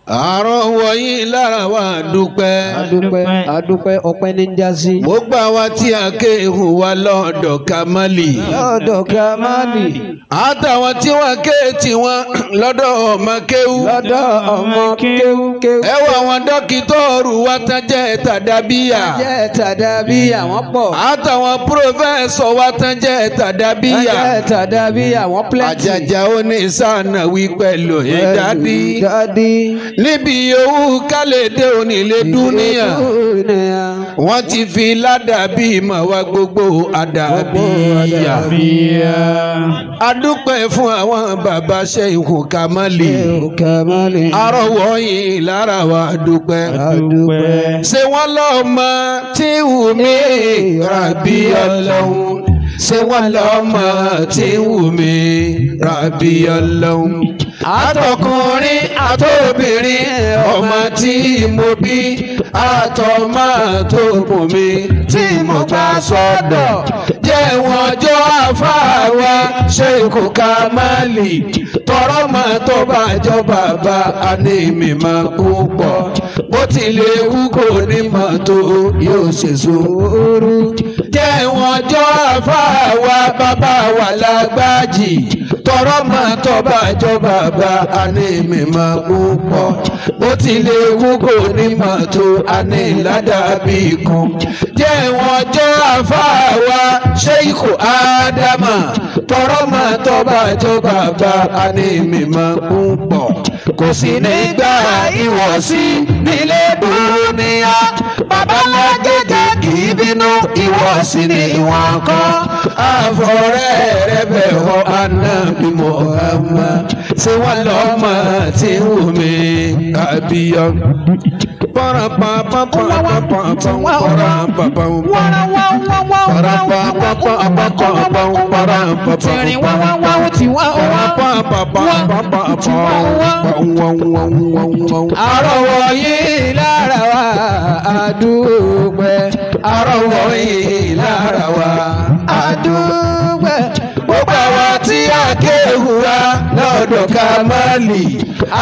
àrọ̀wọ̀ yìí lára wa dúpẹ́. adúpẹ́ ọpẹ́ ní jásí. mo gbà wá tí a kéhù wa lọ́dọ̀ Kamali. lọ́dọ̀ Kamali. àtàwọn tí wọ́n ké tiwọn lọ́dọ̀ ọmọ kéwú. lọ́dọ̀ ọmọ kéwú. ẹ wọ àwọn dókítọ̀rù wa tán jẹ́ tàdábíyà. jẹ́ tàdábíyà wọ́n pọ̀. àtàwọn pírọfẹ́sọ̀ wa tán jẹ́ tàdábíyà. jẹ́ tàdábíyà wọ́n plenty. àjàjà onísànàwí pẹ̀lú ìdádí. níbi yòówù kálẹ̀dé onílé dúníyà. wọ́n ti fi ládàbí mọ̀ wá gbogbo àdàbíyà. adúpẹ́ fún àwọn bàbá Sheikh Kamali. àrọ̀wọ̀ yìí lára wa dúpẹ́. ṣé wọ́n lọ́mọ tí wù mí Rabi Ọlọ́run. ṣé wọ́n lọ́mọ tí wù mí Rabi Ọlọ́run. àtọkùnrin àtobìnrin ọmọ tí mo bí àtọmọ àtòkùn mi tí mo gbà sọ́dọ̀ jẹ́ wọn jọ àfáàwá Sheikh Kamali tọrọ mọ tó bá jọ bàbá àní mi máa púpọ̀ bó tilẹ̀ wù kò ní mọ̀ tó yóò ṣe sùúrù jẹ́ wọn jọ àfáàwá bàbá wà lágbájì tọrọ mọ tó bá jọ bàbá àní mi máa púpọ̀ bó tilẹ̀ wù kò ní mọ̀ tó àní ládàbí kan jẹ́ wọn jọ àfáàwá Sheikh Adama tọrọ mọ tó bá jọ bàbá àní mi máa púpọ̀ kò sí nígbà ìwọ̀sí nílé dúníyà bàbá lágége kì í bínú ìwọ̀sí ni ìwọ̀n kọ́ àfọ̀rẹ́ rẹ̀ bẹ̀ họ Ànábì Muhammad ṣé wọ́n lọ́mọ tí wù mí àbíyọ. àrọ̀wọ̀ yìí lára wa àdúpẹ́. àrọ̀wọ̀ yìí lára wa àdúpẹ́. gbogbo àwọn tí a kéhù wa lọ́dọ̀ Kamali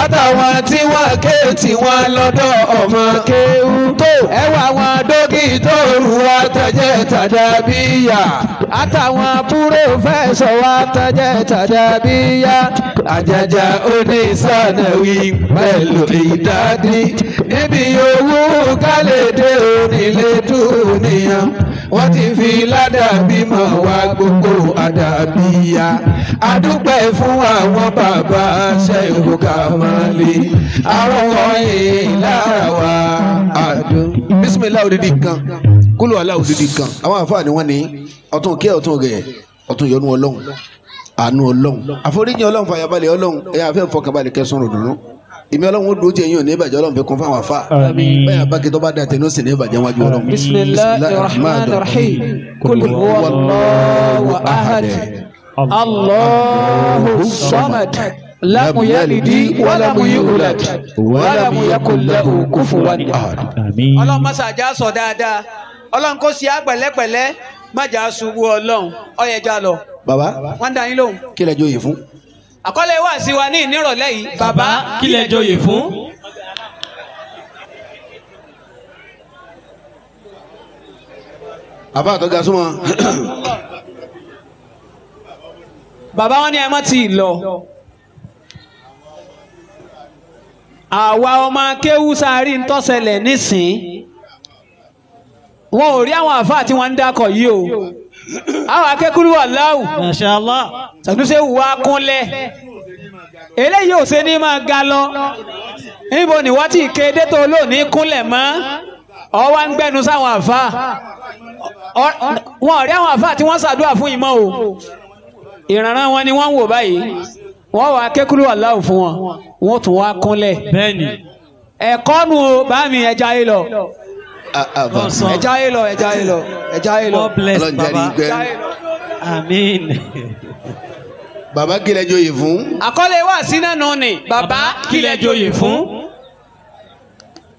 àtàwọn tí wọ́n ké tí wọ́n lọ́dọ̀ ọmọ kéhù tó ẹwà wọn dókítọ̀rù wa tẹ̀jẹ̀ tàdábíyà àtàwọn púrófẹ́sọ̀ wa tẹ̀jẹ̀ tàdábíyà àjàjà onísànàwí pẹ̀lú ìdádí níbi owó kálẹ̀dé onílé dúníyà wọ́n ti fi ládàbí mọ̀ wá gbogbo àdàbíyà adúpẹ́ fún àwọn bàbá Sheikh Kamali àrọ̀wọ̀ yìí lára wa àdùn. bísímìlá òdìdí kan kúlù àlá òdìdí kan àwọn àfáà ni wọ́n ní ọ̀tún kí ọ̀tún rẹ̀ ọ̀tún yọ́nú Ọlọ́run àánú Ọlọ́run àforíjì Ọlọ́run fàyàbalẹ̀ Ọlọ́run ẹ̀yà àfẹ́ fọkànbalẹ̀ kẹsàn-án ròdùnú ìmí Ọlọ́run ó dúró jẹ́ yín ò ní ìbàjẹ́ Ọlọ́run fi kún fáwọn àfáà bẹ́ẹ̀ abákẹ́ tó bá dá tẹ̀ ní ó sì ní ìbàjẹ́ wájú Ọlọ́run. bismillahir rahmanir rahim kul huwallahu ahad allahu samad lam yalidi walam yulad walam yakul lahu kufuwan ahad. Ọlọ́run má ṣàjà sọ dáadáa Ọlọ́run kò sí àpẹ̀lẹ́pẹ̀lẹ́ má jà ṣubú Ọlọ́run ọ̀yẹ̀jà lọ. bàbá wọ́n dá yín lóhùn. kí lẹ jóyè fún. àkọlé wà sí wa ní ìnírọ̀lẹ́ yìí. bàbá kí lẹ jóyè fún. àbá àtọ́gá súnmọ́. bàbá wọn ní ẹ má ti lọ. àwa ọmọ akéwú sáré ń tọ́sẹ̀lẹ̀ nísìn wọn ò rí àwọn àfáà tí wọ́n ń dákọ̀ yìí o àwọn akẹ́kọ̀ọ́ wà láwù. Masha Allah. Sàdúnṣe wà kúnlẹ̀ eléyìí ò ṣe ní máa ga lọ níbo ni wọ́n ti kéde tó lónìí kúnlẹ̀ mọ́ ọwọ́ ń gbẹnu sáwọn àfáà wọn ò rí àwọn àfáà tí wọ́n ṣàdúrà fún ìmọ̀ o ìrànràn wọn ni wọ́n ń wò báyìí wọ́n wà akẹ́kọ̀ọ́ wà láwù fún wọn wọ́n tún wá kúnlẹ̀. bẹ́ẹ̀ni. ẹ̀kọ́ nu o bá mi ẹja yìí lọ ẹja yìí lọ ẹja yìí lọ ẹja yìí lọ. God bless baba. Àmín. bàbá kí lẹ jóyè fún. àkọlé wà sí náà nù ni. bàbá kí lẹ jóyè fún.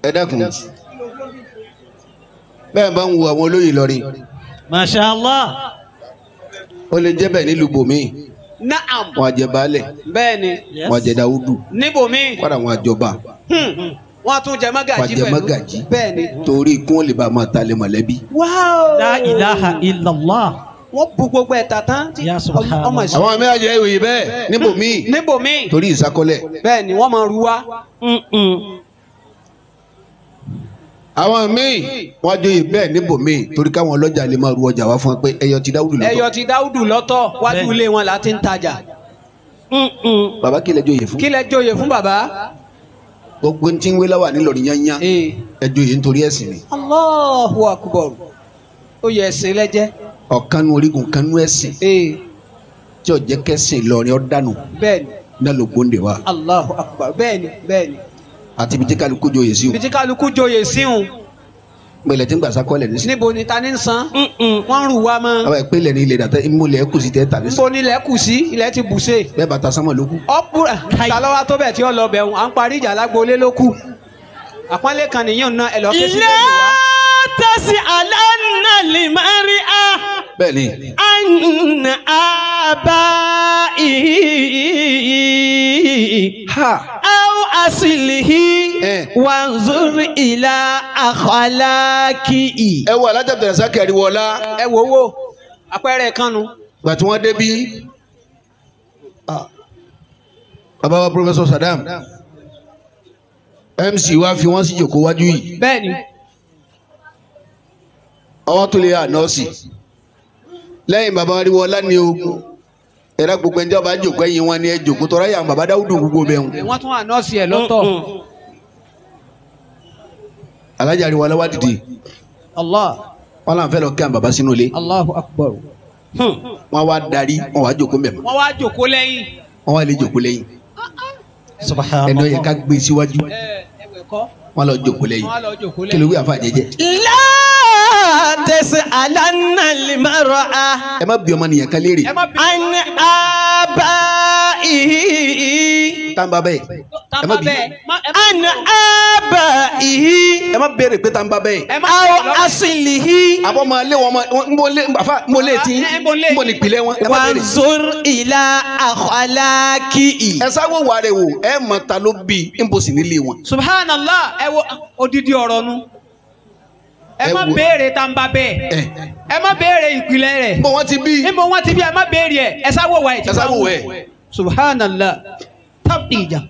ẹ dákun bẹ́ẹ̀ bá ń wo àwọn olóyè lọ́rin. Masha Allah. ó lè jẹ́ bẹ́ẹ̀ nílùú bòmí. Naam. wọn àjẹ baálẹ̀. bẹ́ẹ̀ni. wọn àjẹ Dáúdù. níbòmí. kọ́dà wọn àjọba. wọ́n á tún jẹ mọ́gàjí wàjẹ mọ́gàjí bẹ́ẹ̀ ni. torí kí wọ́n lè bá máa ta lé mọ̀lẹ́bí. wáò. La ilaha illallah. wọ́n bu gbogbo ẹ̀ta tán. Ya subhanallah. ọmọ ìṣẹ́. àwọn méjì ìwòye bẹ́ẹ̀ níbòmíì níbòmíì. torí ìsákọ́lẹ̀. bẹ́ẹ̀ ni wọ́n máa ru wá. àwọn míì wọ́n joyè bẹ́ẹ̀ níbòmíì torí káwọn ọlọ́jà lè máa ru ọjà wá fún ẹ pé ẹyọ ti Dáúdù lọ́tọ̀. ẹyọ ti Dáúdù lọ́tọ̀ wájú ilé wọn là ti ń tajà. bàbá kí lẹ joyè fún. kí lẹ joyè fún bàbá. gbogbo tí ń wé láwà nílọrin yányá ẹ joyè nítorí ẹ̀sìn ni. Allahu Akbar. ó yẹ ẹ̀sìn lẹ́jẹ́. ọ̀kanú orígun kanú ẹ̀sìn tí ọ̀jẹ̀ kẹsìn Ìlọrin ọ̀dánù bẹ́ẹ̀ ni. náà ló gbóǹde wa. Allahu Akbar. bẹ́ẹ̀ ni bẹ́ẹ̀ ni. àti ibi tí kálukú joyè sí o. ibi tí kálukú joyè síhun. gbẹlẹ tí ń gbà sákọlẹ̀ ní sí. níbo ni ta ni ń san. wọ́n ń rù wá mọ́. àwọn ìpínlẹ̀ ní ilẹ̀ dàtẹ́ ìmúlẹ̀ kù sí tẹ́ tàbí sí. níbo ni ilẹ̀ kù sí ilẹ̀ ti bù sé. bẹ́ẹ̀ bá ta sánmọ̀ ló kù. ọ̀pùrà talọ́wọ́ tó bẹ̀ tí ó lọ bẹ̀ ń à ń parí ìjà lágboolé ló kù. àpọ́nlé kan nìyẹn ná ẹ̀ lọ́ọ́ ké sí lẹ́yìn wa. tẹ̀sí aláǹnà lè máa rí a. bẹ́ẹ̀ni. àǹnà àbá ìhì. aw asilihi. wanzur ila akhlaqi. ẹ wo alájà Abdulrasaq Ariwoọlá. ẹ wo àpẹẹrẹ kanu. gbà tí wọ́n débí bàbá wa Professor Saddam MC wa fi wọ́n sí jòkó wájú yìí. bẹ́ẹ̀ni. ọwọ́ tó lè ànọ́ọ̀sì lẹ́yìn bàbá Ariwoọlá ní ogun ẹ̀rọ gbogbo ẹni tí wọ́n bá jòkó ẹ̀yìn wọn ni ẹ jòkó tọ́ra yà bàbá Dáúdù gbogbo bẹ́ẹ̀ wọn. wọ́n tún ànọ́ọ̀sì ẹ̀ lọ́tọ̀. alájà Ariwoọlá wá dìde. Allah. wọn là ń fẹ́ lọ kí àwọn bàbá sínú ilé. Allahu Akbar. wọn wá darí wọn wá jòkó mẹ́mọ́. wọ́n wá jòkó lẹ́yìn. wọn wá lè jòkó lẹ́yìn. subhanallah. ẹni ó yẹ ká gbé síwájú. wọn lọ jòkó lẹ́yìn. kí ló wí àfa jẹjẹ. tẹ̀sí aláǹnà lè máa rọ a. ẹ má bí ọmọ nìyẹn kan léèrè. àǹnà àbá ìhì. tàǹbà bẹ́ẹ̀. ẹ má bí. àǹnà àbá ìhì. ẹ má béèrè pé tàǹbà bẹ́ẹ̀. aw asilihi. àbọ̀ máa lé wọn mo lé tí mo ní pilẹ̀ wọn. ẹ má béèrè. wanzur ila akhlaqi. ẹ sáwọ́ wà rẹ̀ wò ẹ mọ̀ ta ló bí n bò sí nílé wọn. Subhanallah. ẹ wo odidi ọ̀rọ̀ nu. ẹ má béèrè tàǹbà bẹ́ẹ̀. ẹ má béèrè ìpìlẹ̀ rẹ̀. níbo wọ́n ti bí. níbo wọ́n ti bí ẹ má béèrè ẹ. ẹ sáwọ́ wà ẹ̀ tí ẹ sáwọ́ wà ẹ̀. Subhanallah. tabdija.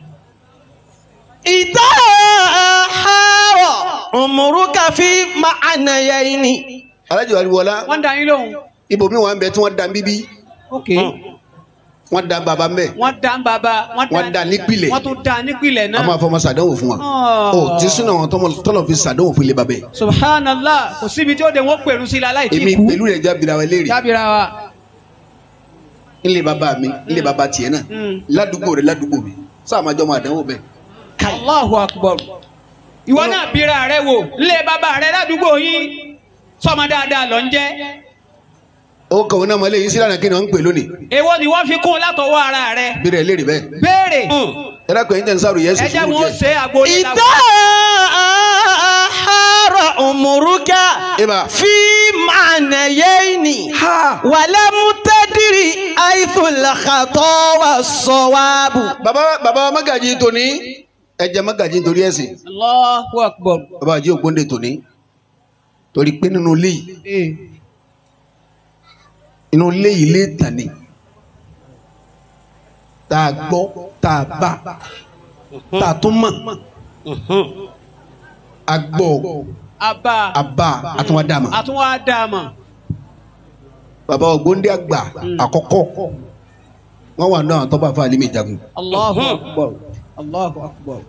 idha hara umuruka fi ma'anayni. alájọ Ariwoọlá. wọ́n dá yín lóhùn. ibòmí wọn bẹ tí wọ́n dá bíbí. ok. wọ́n dá bàbá mẹ́. wọ́n dá bàbá. wọ́n dá nípìlẹ̀. wọ́n tún dá nípìlẹ̀ náà. a máa fọmọ sàdánwò fún wa. ọ tí súnà wọn tọ́lọ̀ fi sàdánwò fún ilé bàbá yẹ. Subhanallah. kò síbi tí ó de wọ́n pèrú sí la láì tí kú. èmi pẹ̀lú rẹ̀ jábìrà wa léèrè. jábìrà wa. ilé bàbá mi ilé bàbá tiẹ̀ náà ládùúgbò rẹ̀ ládùúgbò mi sáà máa jọ máa dánwò bẹ́ẹ̀. Allahu Akbar. ìwọ náà bíra rẹ wò lé bàbá rẹ ládùúgbò yín sọmọ dáadáa lọ ń jẹ. ó kàwé náà mọ́lẹ́ yìí sílànà kí ni wọ́n ń pè lónìí. èwo ni wọ́n fi kún látọwọ́ ara rẹ. bíra ẹ̀ léèrè bẹ́ẹ̀. béèrè. ẹ dákun ẹ̀yin tẹ̀ ń sáré yẹn sì ẹ jẹ́ wọn ó ṣe àgbo yìí láwùjọ. idha hara umuruka fi ma'anayni. walam tadri haythu al-khata was-sawabu. bàbá Magaji tòní ẹ jẹ́ Magaji torí ẹ̀sìn. Allahu Akbar. bàbá àjí Ògbóǹde tòní torí pé nínú ilé yìí inú ilé yìí lè tàn ní tá a gbọ́ tá a bá tá a tún mọ̀ a gbọ́ a bá a tún wá dá a mọ̀. a tún wá dá a mọ̀. bàbá Ògbóǹde àgbà àkọ́kọ́ wọ́n wà náà tọ́ba fún Alimi Jagun. Allahu Akbar. Allahu Akbar.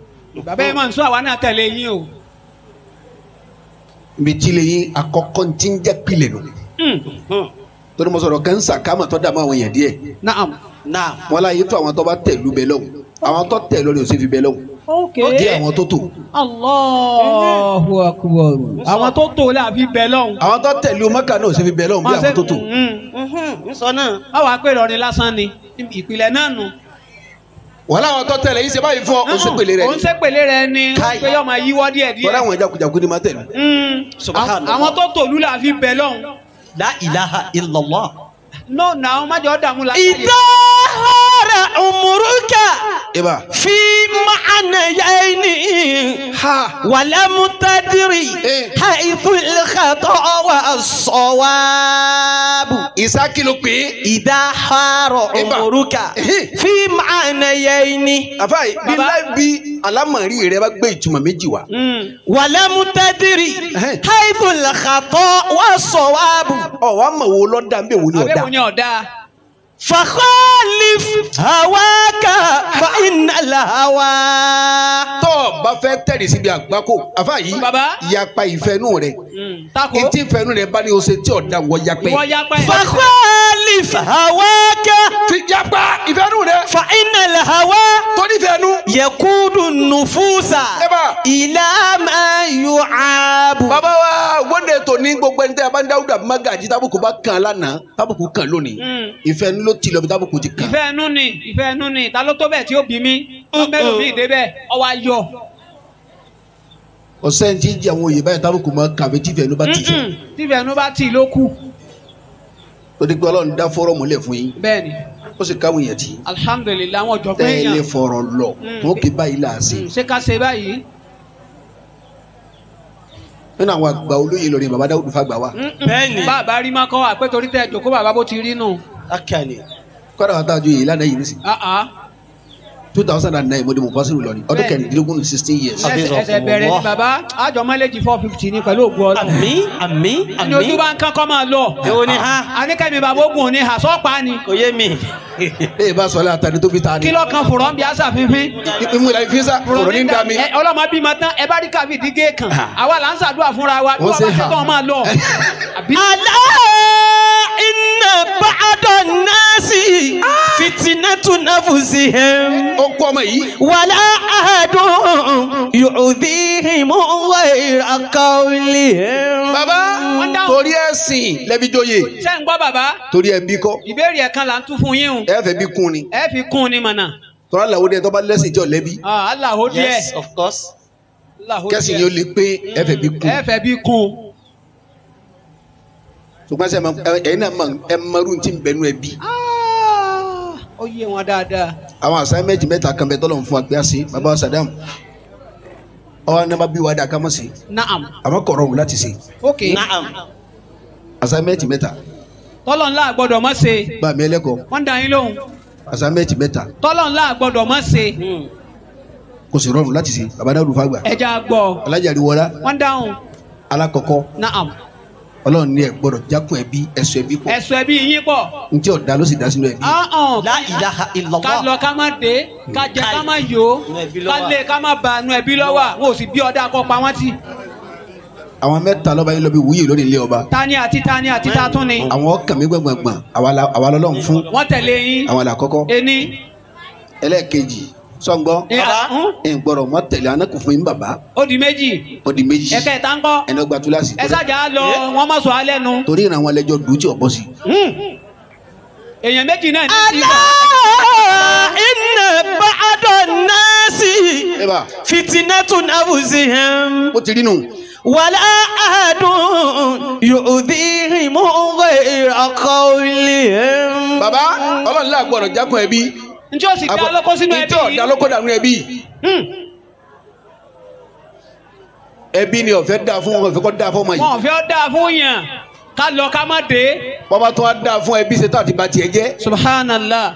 bàbá ẹ máa ń sọ àwa náà tẹ̀lé yín o. ibi tí lè yín àkọ́kọ́ ti ń jẹ́ pilẹ̀ nù. torí mo sọ̀rọ̀ kẹ́ńsà kámọ̀ tó dà mọ́ àwọn èèyàn díẹ̀. Naam. wọn láyé tó àwọn tó bá tẹ̀lú bẹ́ẹ̀ lọ́wọ́ àwọn tó tẹ̀ lórí òsèfì bẹ́ẹ̀ lọ́wọ́. ok. di àwọn tó tò. Allahu Akbar. àwọn tó tò láàbí bẹ́ẹ̀ lọ́hùn. àwọn tó tẹ̀lú Mẹ́kà náà òsèfì bẹ́ẹ̀ lọ́wọ́ bí àwọn tó tò. sọ náà. báwo a pè lọrin lásán ni ìpìlẹ̀ náà nù. wọ́n láwọn tó tẹ̀lé yìí ṣe báyìí fún ọ òsèpèlè rẹ ni. òsèpèlè rẹ ni pé yọ máa yíwọ́ díẹ̀ díẹ̀. wọ́n láwọn jagunjagun ni máa tẹ̀lé. àwọn tó tòlú láàbí bẹ́ẹ̀ lọ́hùn. la ilaha illallah. no na ọ má jẹ́ ọ́ dààmú la. idha hara umuruka ibà. fi ma'anayni. ولم تدري حيث الخطأ والصواب Ìsákì ló pé. إذا حار عمرك في معنيين àfáì bí láìbí alámọ̀rí rẹ bá gbé ìtumọ̀ méjì wá. ولم تدري حيث الخطأ والصواب ọ̀wá mọ̀ wo lọ́dà ń bẹ̀ wo ni ọ̀dà. abẹ́wò ni ọ̀dà. فخالف هواك فإن الهوى tó o bá fẹ́ tẹ̀lé síbi àgbákò àfáì Bàbá. yapa ìfẹ́nú rẹ. tako. etí ìfẹ́nú rẹ bá ní o ṣe tí ọ̀dà wọ yapẹ́. wọ́n yapa ẹ̀. فخالف هواك fi yapa ìfẹ́nú rẹ. فإن الهوى tó ní ìfẹ́nú. يقود النفوس Eba. إلى ما يعاب bàbá wa wọ́ndẹ̀ tó ní gbogbo ẹni tẹ́ ẹ bá ń dáwúdà mágàjì tábùkù bá kàn lánàá tábùkù kàn lónìí. ìfẹ́nú ló ti lọ bí tábùkù ti kàn. ìfẹ́ ẹnu ni ta ló tó bẹ̀ tí ó bí mi mẹ́rin mi débẹ̀ ọwọ́ ayọ̀. ọ̀sẹ̀ ń ti jẹ́ àwọn òye báyìí tábùkù máa kàwé tí ìfẹ́nú bá ti jù. tífẹ̀ ẹnu bá tì ló kù. ó di pé ọlọ́run dá fọ́rọ̀ mọ́lẹ̀ fún yín bẹ́ẹ̀ni ó sì káwọn èèyàn tì í. alihamudulilayi àwọn ọ̀jọ̀gbọ́n tẹ́lẹ̀ èèyàn fọ̀rọ̀ lọ wọn kì í báyìí là á sí. ṣé ká ṣe báyìí. nínú àwọn àgbà olóyè lórí bàbá Dáúdù Fágbà wa. bẹ́ẹ̀ni. bàbá rí má kọ́ wa pé torí tẹ́ jòkó bàbá bó ti rí nù. akẹ́ni. kọ́dà wà tá a ju èyí lánàá yìí nísì. 2009 mo di mo fásitì lọ ní ọdún Bẹ́ẹ̀ni. kẹrìndínlógún ní 16 years. ẹsẹ̀ bẹ̀rẹ̀ ni bàbá àjọ mọ́lẹ́jì 450 ni pẹ̀lú ògùn ọdún. àmín àmín ní ojú bá ń kán kọ́ máa lọ. èwo ni ha. àníkẹ́mi bàbá ogun òní hà sọ́ọ̀pá ni. kò yé mi. ee bá sọlá àtàní tó fi ta ni. kí ló kan fùrọ̀ ń bí àṣà fífín. ìmú ìlànà ìfínsá fọ̀rọ̀ ní dàmí. ọlọ́mọ bímọ tán ẹ bá rí káfí dígé kan àwa là ń ṣàdúrà fúnra wa bí Wọ́n wọ́n ṣe bá ṣe hà. tán máa lọ. Àbí- ألا إن بعض الناس فتنة نفسهم ó kọ́ ọmọ yìí. ولا أحد يؤذيهم غير قولهم bàbá Wọ́n dáhùn. torí ẹ̀sìn lẹ́bi jóye ṣé ń gbọ́ bàbá torí ẹbí kọ́ ìbéèrè ẹ̀kan là ń tún fún yín o ẹ fẹ́ bí kún ni. ẹ fi kún un ní mọ̀nà. tọ́lá làwọn ọdẹ tó bá lẹ́sìn tí ò lẹ́bi aláwo díẹ̀ Yes, of course. aláwo kẹ́sìn yóò lè pé ẹ fẹ́ bí kún. ẹ fẹ́ bí kún un. ṣùgbọ́n sẹ́ ẹ̀yin náà ẹ mọ̀rún tí ń bẹnu ẹbí. Ó yé wọn dáadáa. àwọn assignment mẹ́ta kan bẹ tọ́lọ̀ ń fún wa pé a ṣe bàbá wa Saddam ọwọ́ ní a bá bí wa dà ká mọ̀ sí Naam. àmọ́ kọ̀ rọrùn láti ṣe Ok. Naam. Tọ́lọ̀ assignment mẹ́ta ńlá gbọ́dọ̀ mọ́ ṣe. bá mi ẹlẹ́kọ̀ọ́ Wọ́n dá yín lóhùn. assignment mẹ́ta Tọ́lọ̀ ńlá gbọ́dọ̀ mọ́ ṣe. kò sì rọrùn láti ṣe bàbá Dáúdù Fágbà Ẹja gbọ́. alájàrí wọlá Wọ́n dáhùn. alákọ̀ọ́kọ́ Naam. ọlọ́run ní ẹ gbọ́dọ̀ jákun ẹbí ẹ̀sọ́ ẹbí pọ̀ Ẹ̀sùn ẹbí yín pọ̀. ntí ọ̀dà ló sì dá sínú ẹbí. La ilaha Ká illallah. lọ ká má dé, ká jẹ ká má yó, Inú ẹbí ló ká wà. lé ká má ba inú ẹbí lọ́wọ́. Wọn ò sì bí ọ̀dà kọ́ pa wọ́n tì. àwọn mẹ́ta lọ́ba yín lọ bí wúyè lónìí ilé ọba Tani àti ta tún ni. àwọn ọkàn mi gbọ̀ngbọ̀ngbọ̀n àwa lọ́lọ́run fún Wọ́n tẹ̀lé yín. àwọn làkọ́kọ́ Ení. ẹlẹ́ẹ̀kejì sọ́ngbọ́ ẹ̀ ń gbọ́dọ̀ mọ́ tẹ̀lé anákù fún yín bàbá Ó di méjì. ó di méjì Ẹ̀kẹta ńkọ́. ẹni ọgbà túláàsì Ẹ sájà á lọ, wọ́n má sọ alẹ́ nu. torí ìran àwọn ẹlẹ́jọ́ dùn tí ọ̀pọ̀ sí. Èèyàn méjì náà ní sí ألا إن بعض الناس ẹ bá فتنة نفسهم ó ti rí nù ولا أحد يؤذيهم غير قولهم. bàbá ọlọ́run láà gbọ́dọ̀ jákun ẹbí Njẹ́ ó sì dá lóko sínú ẹbí ntí ọ̀dà yìí? lóko dànù ẹbí ẹbí ni ọ̀fẹ́ dá fún wọn ọ̀fẹ́ kọ́ dá fún ọmọ Wọn yìí ò fẹ́ dáa fún yàn. Ká lọ ká má dé. bọ́bá tó wá dá fún ẹbí ṣètò àti bàtì ẹ̀ jẹ́ Subhanallah.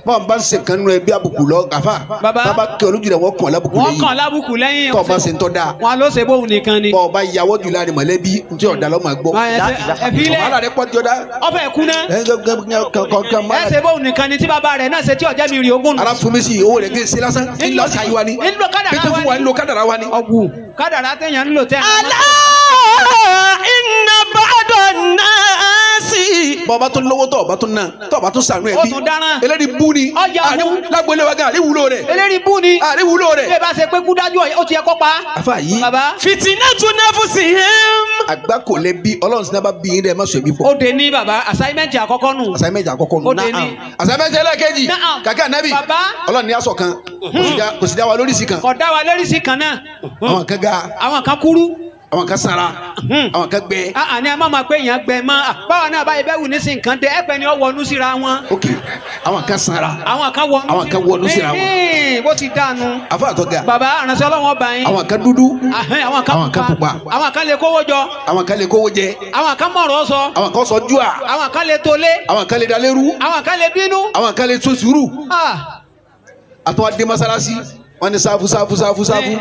bọ́n bá ń ṣe kan nínú ẹbí àbùkù lọ gàfà Bàbá. bàbá kẹ olójú rẹ̀ wọ́n kàn lábùkù Wọ́n lẹ́yìn kàn lábùkù lẹ́yìn. tọ́ ọba ṣe ń tọ́ da Wọn ló ṣe bóun nìkan ni. bọ́ ọba ìyàwó jù láàrin mọ̀lẹ́bí ntí ọ̀dà lọ́ máa gbọ́ Ẹ̀fílẹ̀. wàhálà rẹ̀ pọ̀ jọ̀dá Ọbẹ̀ ẹ̀kú náà. kankan Ẹ máa ṣe bóun nìkan ni tí bàbá rẹ̀ náà ṣe tí ọ̀jẹ̀ mi rí ogún nù. ara fún mi sí owó rẹ̀ kí n ṣe lásán kí n lọ sí àyíwá ni Nílò kádàrá kí n tó fún wa nílò kádàrá wa ni. Ọ̀gù kádàrá téèyàn ń lò tẹ́. ألا إن بعض الناس bọ́ọ̀bá tó lówó tọ́ ọba tó ná tọ́ ọba tó sànú ẹbí Ó tún dáràn. eléyìí bú ni Ọjà fún. lágbélé wa gan àríwúlò rẹ̀ Eléyìí bú ni. àríwúlò Bí ẹ rẹ̀ bá ṣe pé kúdájú ó ti yẹ kó pa. àfa yìí Bàbá. فتنة نفسهم àgbà kò lè bí ọlọ́run sí náà bá bí yín dẹ́ ẹ má sọ ẹbí pọ̀ Ó dé ní bàbá assignment àkọ́kọ́ nù. assignment àkọ́kọ́ nù Ó dé ní. assignment ẹlẹ́ẹ̀kejì Naam. kàkẹ́ ànábì Bàbá. ọlọ́run ní aṣọ kan kò sì dá wa lórí sí kan Kò dá wa lórí sí kan náà. àwọn kan ga Àwọn kan kúrú. àwọn kan sara àwọn kan gbẹ. àní ẹ má máa pé èèyàn gbẹ mọ́ báwa náà báyìí bẹ́ẹ̀ wù ní sí nǹkan dé ẹ pẹ́ ni ọ wọnú síra wọn. ok àwọn kan sara àwọn kan wọnú síra wọn. bó ti dànù. àfa àtọ́gà. bàbá àránṣẹ́ ọlọ́wọ́n bá yín. àwọn kan dúdú. àwọn kan pupa. àwọn kan lè kówó jọ. àwọn kan lè kówó jẹ. àwọn kan mọ̀rọ̀ sọ. àwọn kan sọ jùà. àwọn kan lè tolé. àwọn kan lè dalérú. àwọn kan lè bínú. àwọn kan lè tó sùúrù. àtọ́wá dé masalasi wọ́n ní sáfù.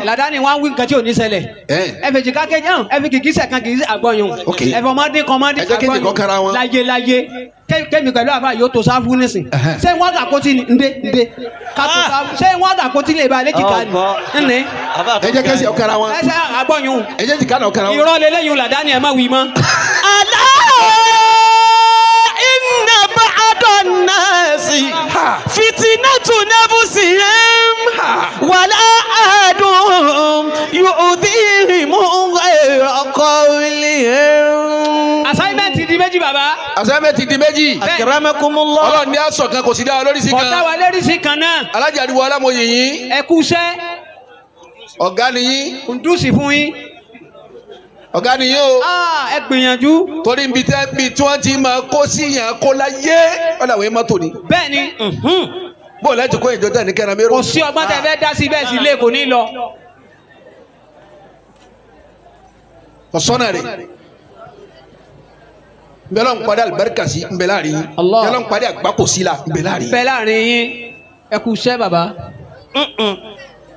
làdáni wọn wí nǹkan tí ò ní ṣẹlẹ̀. ẹ fèjì kákẹ́ jẹun ẹ fi kìkì sẹ̀kan kìkì àgbọ̀yún. ẹ fọ ọmọdé kan ọmọdé àgbọ̀yún. láyé kémi pẹ̀lú àbá yóò tó sáfù nísìn. ṣé wọ́n gà kó tí ni ndé ká tó sáfù ṣé wọ́n gà kó tí lè ba léjìká ni. ẹ jẹ́ kẹ́sì ọ̀kara wọn. ẹ sẹ́ àgbọ̀yún. ẹ jẹ́ jìkà náà ọ̀kara wọn. irọ́ lélẹ́yìn làdáni ẹ má wí mọ́. inna ba'da an-nasi fitnatu nafsihim wala ahadun yu'dhihim ghayra qawlihim. assignment di méjì bàbá. assignment di méjì. akramakumullah. Ọlọ́run ní aṣọ kan kò sí dá lórí sí kan. kò dá wa lórí sí kan náà. alájà àdìwọ alámòye yín. ẹ kú iṣẹ́. ọ̀gá ni yín. kùndùsì fún yín. ọ̀gá ni yín o. ẹ gbìyànjú. torí ibi tí wọ́n ti máa kó sí yàn kó láyé ọ̀là wẹ̀ mọ́tò ni. bẹ́ẹ̀ni. bó láti kó ìjọ tẹ̀ ní kẹ́ra mẹ́rọ. kò sí ọgbọ́n tẹ fẹ́ dá sí bẹ́ẹ̀ sí ilé kò ní lọ. ọ̀sọ́nà rẹ̀ nbẹ̀lọ́ ń padà àlùbáríkà sí nbẹ̀ láàrin yín nbẹ̀lọ́ ń padà àgbákò sí la nbẹ̀ láàrin yín. nbẹ̀ láàrin yín ẹ kú iṣẹ́ bàbá.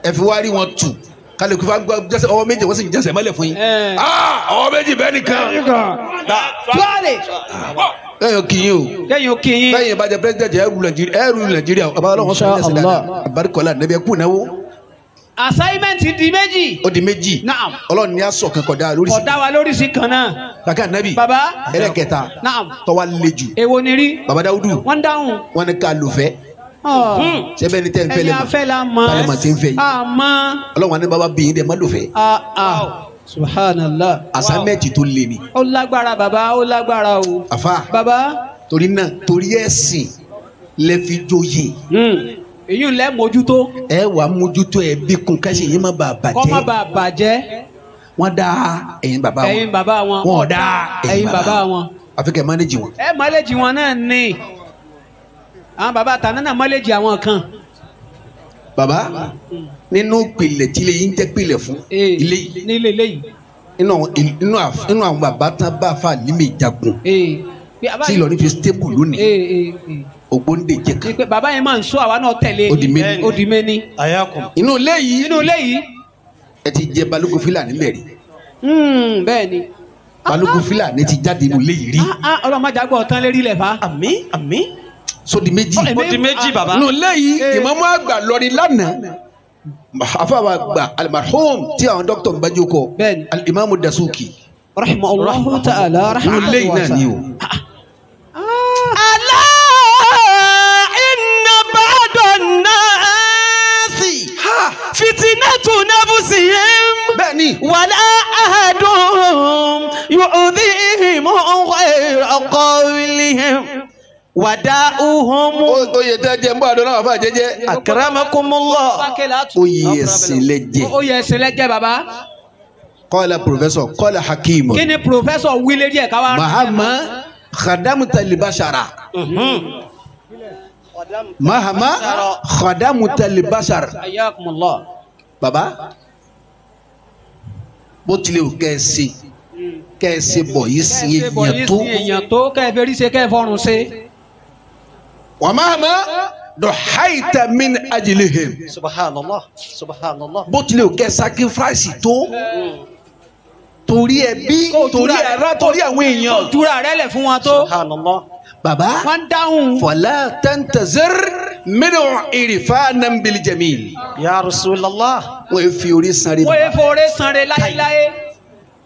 ẹ fi wá rí wọn tù kálí kí fún jẹsẹ ọwọ́ méjì wọ́n sì ń jẹsẹ̀ mọ́lẹ̀ fún yín. ọwọ́ méjì bẹ́ẹ̀ nìkan. tuwale. kẹ́yìn kì í o. kẹ́yìn kì í. bẹ́ẹ̀ yẹn bá jẹ pírẹsidẹ̀ntì ẹ̀rù Nàìjíríà ọba ọlọ́run sọ ẹ̀sìn dáadáa àbáríkọ́lá nẹ́bí ẹ̀kú náwó. assignment di méjì. ó di méjì. naam. Ọlọ́run ní aṣọ kan kọ̀dá lórí sí. kọ̀dá wa lórí sí kan náà. kàkà nàbì. baba. ẹlẹ́kẹta. naam. tọ́wá lejù. èwo ni rí. baba Dáúdù. wọ́n dáhùn. wọ́n ní ká lò fẹ́. sẹ́bẹ̀ ni tẹ́ ń fẹ́ lẹ́mọ̀. ẹni afẹ́ la mọ̀. balẹ̀ tí ń fẹ́ yìí. àmọ́. Ọlọ́run ní baba bí yín dẹ̀ má lò fẹ́. subhanallah. assignment tó le ni. ó lágbára baba ó lágbára o. àfa. baba. torí náà torí ẹ̀sìn lẹ fi joyè. èyí ń lẹ mójútó. ẹ wà mójútó ẹ bí kun kẹsì yín má bàa bàjẹ́. kọ́ má bàa bàjẹ́. wọ́n dá ẹ̀yin bàbá wọn. ẹ̀yin bàbá wọn. wọ́n dá ẹ̀yin bàbá wọn. àfi kẹ́ mánéjì wọn. ẹ mánéjì wọn náà ní. àwọn bàbá àtàná náà mánéjì àwọn kan. bàbá nínú pilẹ̀ tí ilé yín jẹ́ pilẹ̀ fún ilé yìí. ní ilé yìí. inú àwọn bàbá tán bá fà límì jagun. tí Ìlọrin fi stable lónìí. Ògbóǹde jẹ kan. pé bàbá yẹn máa ń sọ àwa náà tẹ̀lé. ó di méní. inú ilé yìí. ẹ ti jẹ balógun Fúlàní mẹ́rin. bẹ́ẹ̀ ni. balógun Fúlàní ti jáde inú ilé yìí rí. ọlọ́mọ àjàgbọ́ ọ̀tán lérí lẹ̀ fa. àmín. sódì méjì. ó di méjì bàbá. inú ilé yìí ìmáàmù àgbà lọrin lánàá. àfàwà àgbà alimarhum tí àwọn dókítà ń bá jókòó. bẹ́ẹ̀ni. Al-Imamu Dasuki. rahimahullahu ta'ala inú ilé yìí náà ni o. fitinatu nafsihim. bẹ́ẹ̀ni. wala ahadun yu'dhihim ghayra qawlihim wada'uhum. oyè tẹ́ jẹ́ ń bọ́ àdó náà wà fà jẹ́jẹ́. akramakumullah. oyè ẹ̀sìn lẹ́jẹ̀. oyè ẹ̀sìn lẹ́jẹ̀ baba. kọ́lá professor kọ́lá hakim. kí ni professor wílé díẹ̀ ká wá. mahama khadamuta libashara. mahama khadamuta libashara. ayakumullah. baba bó tilẹ̀ o kẹ́ẹ̀sì bọ̀ yìí sí èèyàn tó kẹ́ẹ̀fẹ́ rí ṣe kẹ́ẹ̀fọ́rùn ṣe. wa mahama dọ̀háìtà min ajilihim. subhanallah subhanallah. bó tilẹ̀ o kẹ́ sacrifice tó torí ẹbí torí ara torí àwọn èèyàn. kò jura rẹ lẹ̀ fún wọn tó. subhanallah. baba wọ́n dáhùn. fala tantazir minhu irfanan bil jamil. ya rasulallah. wọ́n yẹ fi orí sanre. wọ́n yẹ fi orí sanre láyéláyé.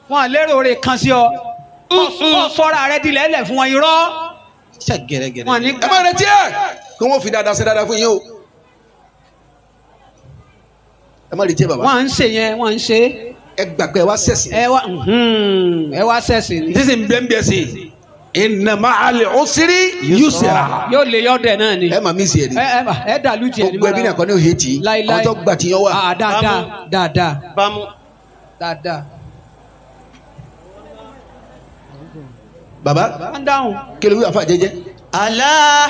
wọ́n lérò rẹ̀ kan sí ọ. wọ́n sọ́ra rẹ dilẹ̀ lẹ̀ fún wọn irọ́. ṣe gẹ́gẹ́. wọ́n ní. ẹ má retí ẹ kí wọ́n fi dáadáa ṣe dáadáa fún yín o. ẹ má retí ẹ baba. wọ́n ń ṣe yẹn wọ́n ń ṣe. ẹ gbà pé ẹ wá sẹ̀sìn. ẹ wá sẹ̀sìn ni. sísè ń bẹ́ẹ̀ ń bẹ́ẹ̀ sí i. inna ma'al usri yusra. yóò lè yọ̀dẹ̀ náà ni. ẹ máa mí sí ẹ ni. ẹ dàlú tiẹ̀ ni. gbogbo ẹbí náà kọ́ ní òye tì í. láíláí àwọn tó gbà tí yọ wà. dáadáa dáadáa bámu. dáadáa. baba ń dáhùn. kí ló wí àfa jẹ́jẹ́. Allah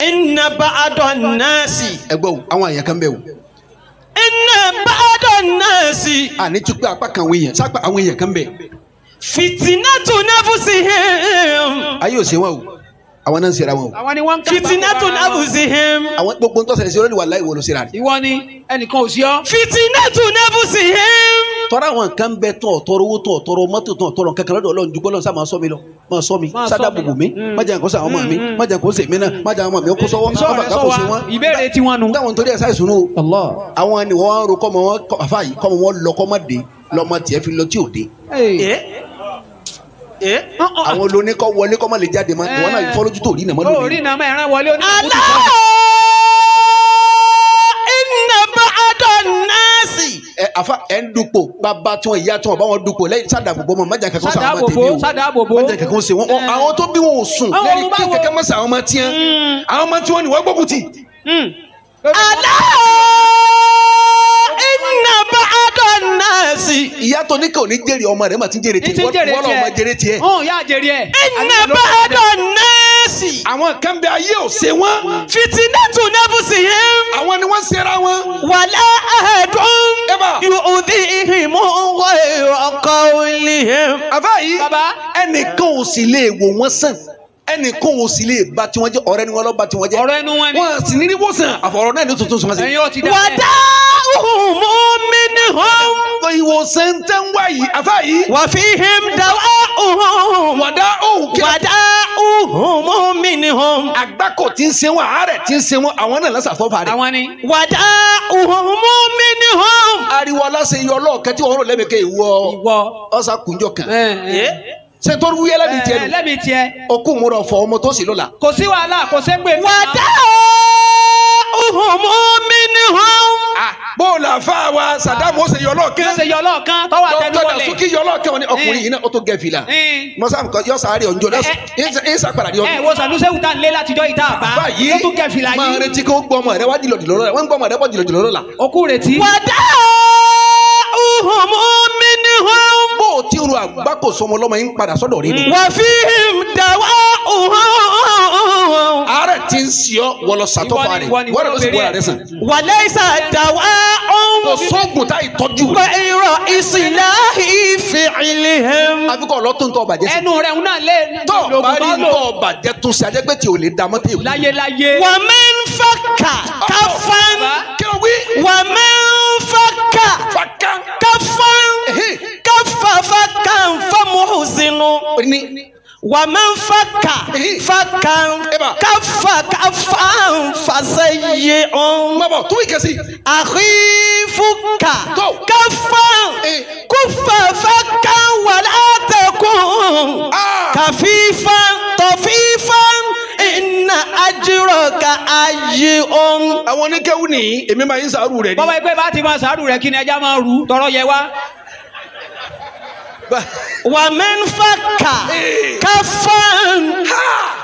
inna ba'dan nasi. ẹ gbọ́ àwọn àyàn kan bẹ̀ wò. Inna ba'dan nasi. àní tún pé apá kan àwọn èèyàn sápá àwọn èèyàn kan bẹ̀. Fitinatu nafsihim. ayé ò ṣe wọn o àwọn náà ń ṣera wọn o. àwọn ni wọ́n ń ká. Fitinatu nafsihim. àwọn gbogbo ń tọ́sẹ̀ sí olórí wà láì wọlé síra rẹ̀. ìwọ ni ẹnìkan ò sí ọ. Fitinatu nafsihim. tọ́ra àwọn kan bẹ tán ọ̀tọ́rọ̀ owó tán ọ̀tọ̀rọ̀ mọ́tò tán ọ̀tọ̀rọ̀ kankan lọ́dọ̀ Ọlọ́run dùgbọ́ lọ́n sá máa sọ mi lọ máa sọ mi sádà bùbù mi má jẹ́ nǹkan sọ àwọn ọmọ mi má jẹ́ nǹkan sọ èmi náà má jẹ́ àwọn ọmọ mi ó kó sọ́wọ́ má kó sí wọn. ìbéèrè tiwọn nù. táwọn nítorí ẹ̀ sáì sùn o. àwọn ni wọ́n ro kọ́mọ wọn àfa yìí kọ́mọ wọn lọ kọ́mọ dé lọ́mọ tiẹ̀ fi lọ tí ò dé. àwọn olóníkọ́ wọlé kọ́mọ lè jáde mọ́ ìwọ náà fọ́lójú tó rí nàmọ́ lónìí. orí nàmọ́ ẹ̀rán wọlé ó ní afa ẹ ń dupò bàbá tí wọn ìyá tí wọn bá wọn dupò lẹ́yìn sádàbòbò mọ májà kankan sọ àwọn ọmọ tèmi o májà kankan ṣe wọn àwọn tó bí wọn ò sùn lẹ́yìn kí kankan mọ sọ àwọn ọmọ tiẹn àwọn ọmọ tí wọn ni wọn gbógun tì. Allah inna ba'dan nasi. ìyá tó ní kò ní jèrè ọmọ rẹ̀ mà ti jèrè tiẹ̀ wọ́n lọ ọmọ jèrè tiẹ̀. yá jèrè ẹ̀. Inna ba'dan nasi. àwọn kan bẹ ayé ò ṣe wọn. Fitinatu nafsihim. àwọn ni wọ́n ṣera wọn. Wala ahadun yu'dhihim ghayra qawlihim. àbá yìí ẹnìkan ò sì lè wò wọ́n sàn ẹnìkan ò sì lè ba tiwọn jẹ́ ọ̀rẹ́ ni wọ́n lọ ba tiwọn jẹ́. ọ̀rẹ́ nu wọn ni. wọn sì ní wòsàn àfọ̀rọ̀ náà ní tuntun sọmọ sí. ẹ̀yin ò ti dá wada'uhum minhum. ìwòsàn tẹ́ ń wá yìí àfa yìí. wa fihim dawa'uhum. wada'uhum minhum. àgbákò tí ń ṣe wọn àárẹ̀ tí ń ṣe wọn àwọn náà lọ́sàfọ́fà rẹ̀. àwọn ni. wada'uhum minhum. ariwo aláṣẹ yọ ọlọ́ọ̀kẹ́ tí wọ́n rò lẹ́mẹ̀kẹ́ ìwọ ọ̀sà kùnjọ kan. sẹ́ńtọ́rù wúyẹ́ lẹ́bi tiẹ̀ nù. lẹ́bi tiẹ̀. okú múra fọ ọmọ tó sì lọ́la. kò sí wàhálà kò sí pé. wada'uhum minhum. bóòlù àfa wa Sàdámù ó ṣe yọ ọlọ́ọ̀kẹ́. ó ṣe yọ ọlọ́ọ̀kan tọ́wọ́ àtẹnubọ̀lẹ̀. dọ́kítà sókè yọ ọlọ́ọ̀kẹ́ wọn ni ọkùnrin yìí náà ó tó gẹ̀ fìlà. mọ́sá nǹkan yọ sáré ọ̀njọ́ náà ń sàpàdà ní ọdún. wo sàdúnṣẹ́wù tá n lé látijọ́ ìta àbá. báyìí tó gẹ̀ fìlà yìí. máa retí kó gbọ́ ọmọ rẹ wá dìlọ̀dìlọ̀ lọ́la wọ́n ń gbọ́ ọmọ rẹ bọ́ dìlọ̀dìlọ̀ lọ́la. okú retí. wada'uhum minhum. bó o ti ru àgbákò sọmọ lọ́mọ yín padà sọ́dọ̀ rí ni. wa fihim dawa'uhum. ààrẹ ti ń sọ wọlọ sàtọ́fà rẹ̀ wọ́n lọ sí wọ́n rẹ̀ sàn. wa laysa dawa'un. kò sóògùn tá ìtọ́jú. ghayra islahi fi'lihim. àfikún ọlọ́tún tó bàjẹ́ sí. ẹnu rẹ̀ ń náà lé. tó bá rí tó bàjẹ́ tún sí ajẹ́gbẹ́ tí ò lè dá mọ́tẹ́ ìwé. láyéláyé. wa man fakka kaffan. kí ló wí. wa man fakka fàkàn. kaffan. kaffa fakkan famuhsinu. wa man fakka fakkan kaffa kaffan fasayyi'un. mọ̀bọ̀ tó yìí kẹ́sì. akhifuka kaffan kuffa fakkan wala takun kafifan tafifan inna ajraka ajrun. àwọn oníkẹ́wù ní èmi máa ń sàárù rẹ̀ ni. bọ́bá ẹgbẹ́ bá ti máa sàárù rẹ̀ kí ni ẹja máa rú tọrọ yẹ wá. wa man fakka kaffan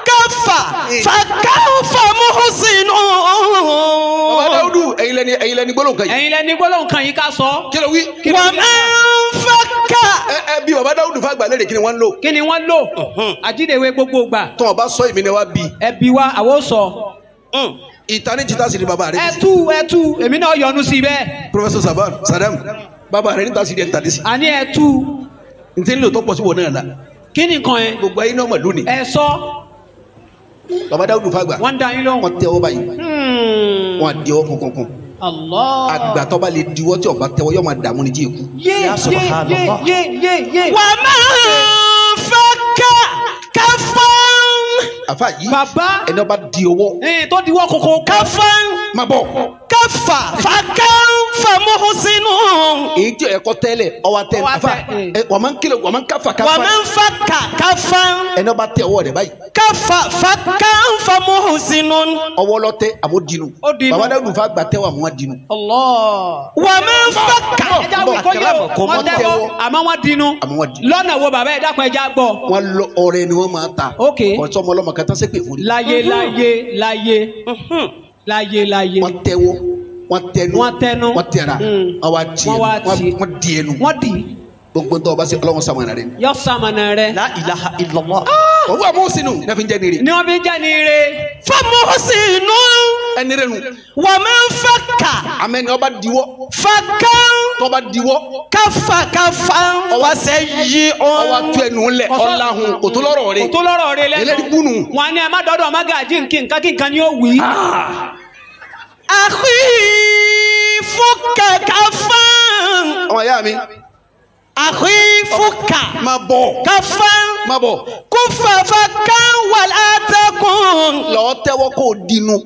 kaffa fakkan famuhsinun. bàbá Dáúdù ẹ̀yin lẹni gbólóhùn kan yìí. ẹ̀yin lẹni gbólóhùn kan yìí ká sọ. kí ló wí. wa man fakka. bí bàbá Dáúdù fàgbà lẹ́rìí kí ni wọ́n ń lò. kí ni wọ́n lò. àjídèwé gbogbo gbà. tó o bá sọ èmi ni wá bí. ẹbí wa àwọn sọ. ìtàn jìtá sí ni bàbá rẹ. ẹtú èmi náà yọnu sí bẹ́ẹ̀. Professor Sàdámù bàbá rẹ níta sí ni ẹ̀ ń tàdé sí. àní ẹtú. n tẹ́ ń lò tó pọ̀ sí wọn náà la. kí ni nǹkan yẹn. gbogbo ayé náà mọ̀ lónìí. ẹ sọ. bàbá Dáúdù fàgbà. wọ́n da yín lóhùn. wọ́n tẹ́wọ́ báyìí. wọ́n á diwọ́ kọ̀ọ̀kan. Allah. àgbà tó bá lè diwọ́ tí ọba tẹ́wọ́ yóò máa dààmú ní jíìkù. yé. wa man fakka kaffan. àfa yìí. bàbá. ẹni ọba di owó. tó diwọ́ kókó. kaffan. má bọ̀. kaffa fakkan famuhsinun. èyí tí ẹ̀kọ́ tẹ́lẹ̀ ọwọ́ tẹ́lẹ̀ àfa wọ́n máa ń kílò wọ́n máa ń káfa káfa. wa man fakka kaffan. ẹni ọba tẹ ọwọ́ rẹ̀ báyìí. kaffa fakkan famuhsinun. ọwọ́ lọ tẹ àmọ́ dinu. ó dinu. bàbá Dáúdù fà gbà tẹ́wọ́ àmọ́ dinu. Allah. wa man fakka. ẹja wí kó yẹ o wọ́n tẹ́wọ́ àmọ́ wọ́n dinu. lọ́nà wo bàbá ẹ dákun ẹja gbọ́. wọ́n lọ ọrẹ ni wọ́n máa ta. ok kọ̀ọ̀tọ́ ọmọ ọlọ́mọ kẹta sẹ́pẹ̀ fún mi. láyé. wọ́n tẹ́wọ́ wọ́n tẹnu wọ́n tẹra wọ́n di ẹnu. wọ́n di. gbogbo tó o bá ṣe Ọlọ́run ṣamọ̀nà rẹ. yọ sàmànà rẹ. La ilaha illallah. òwú àmúhùsínù ní a fi ń jẹ́ nire. ni wọ́n fi ń jẹ́ ni ire. Famuhsinu. ẹni rẹ nu. Wa man fakka. amẹ́ni ọba diwọ́. Fakkan. tọ́ba diwọ́. Kafan. Wa sayyi'un. ọwọ́ tu ẹnu lẹ̀ ọ̀làhùn òtó lọ́rọ̀ rẹ. òtó lọ́rọ̀ rẹ lẹ́nu. eléyìí kúnnù. wọn ni ẹ má dọ́dọ̀ ọmọ gàjí nǹkan ni ó wí. Akhi fukka kafan. ọmọ ìyá mi. Akhi fukka. má bọ̀. Kafan. má bọ̀. Kufa fakkan wala takun. lọ́ọ́ tẹ́wọ́ kó o dinu.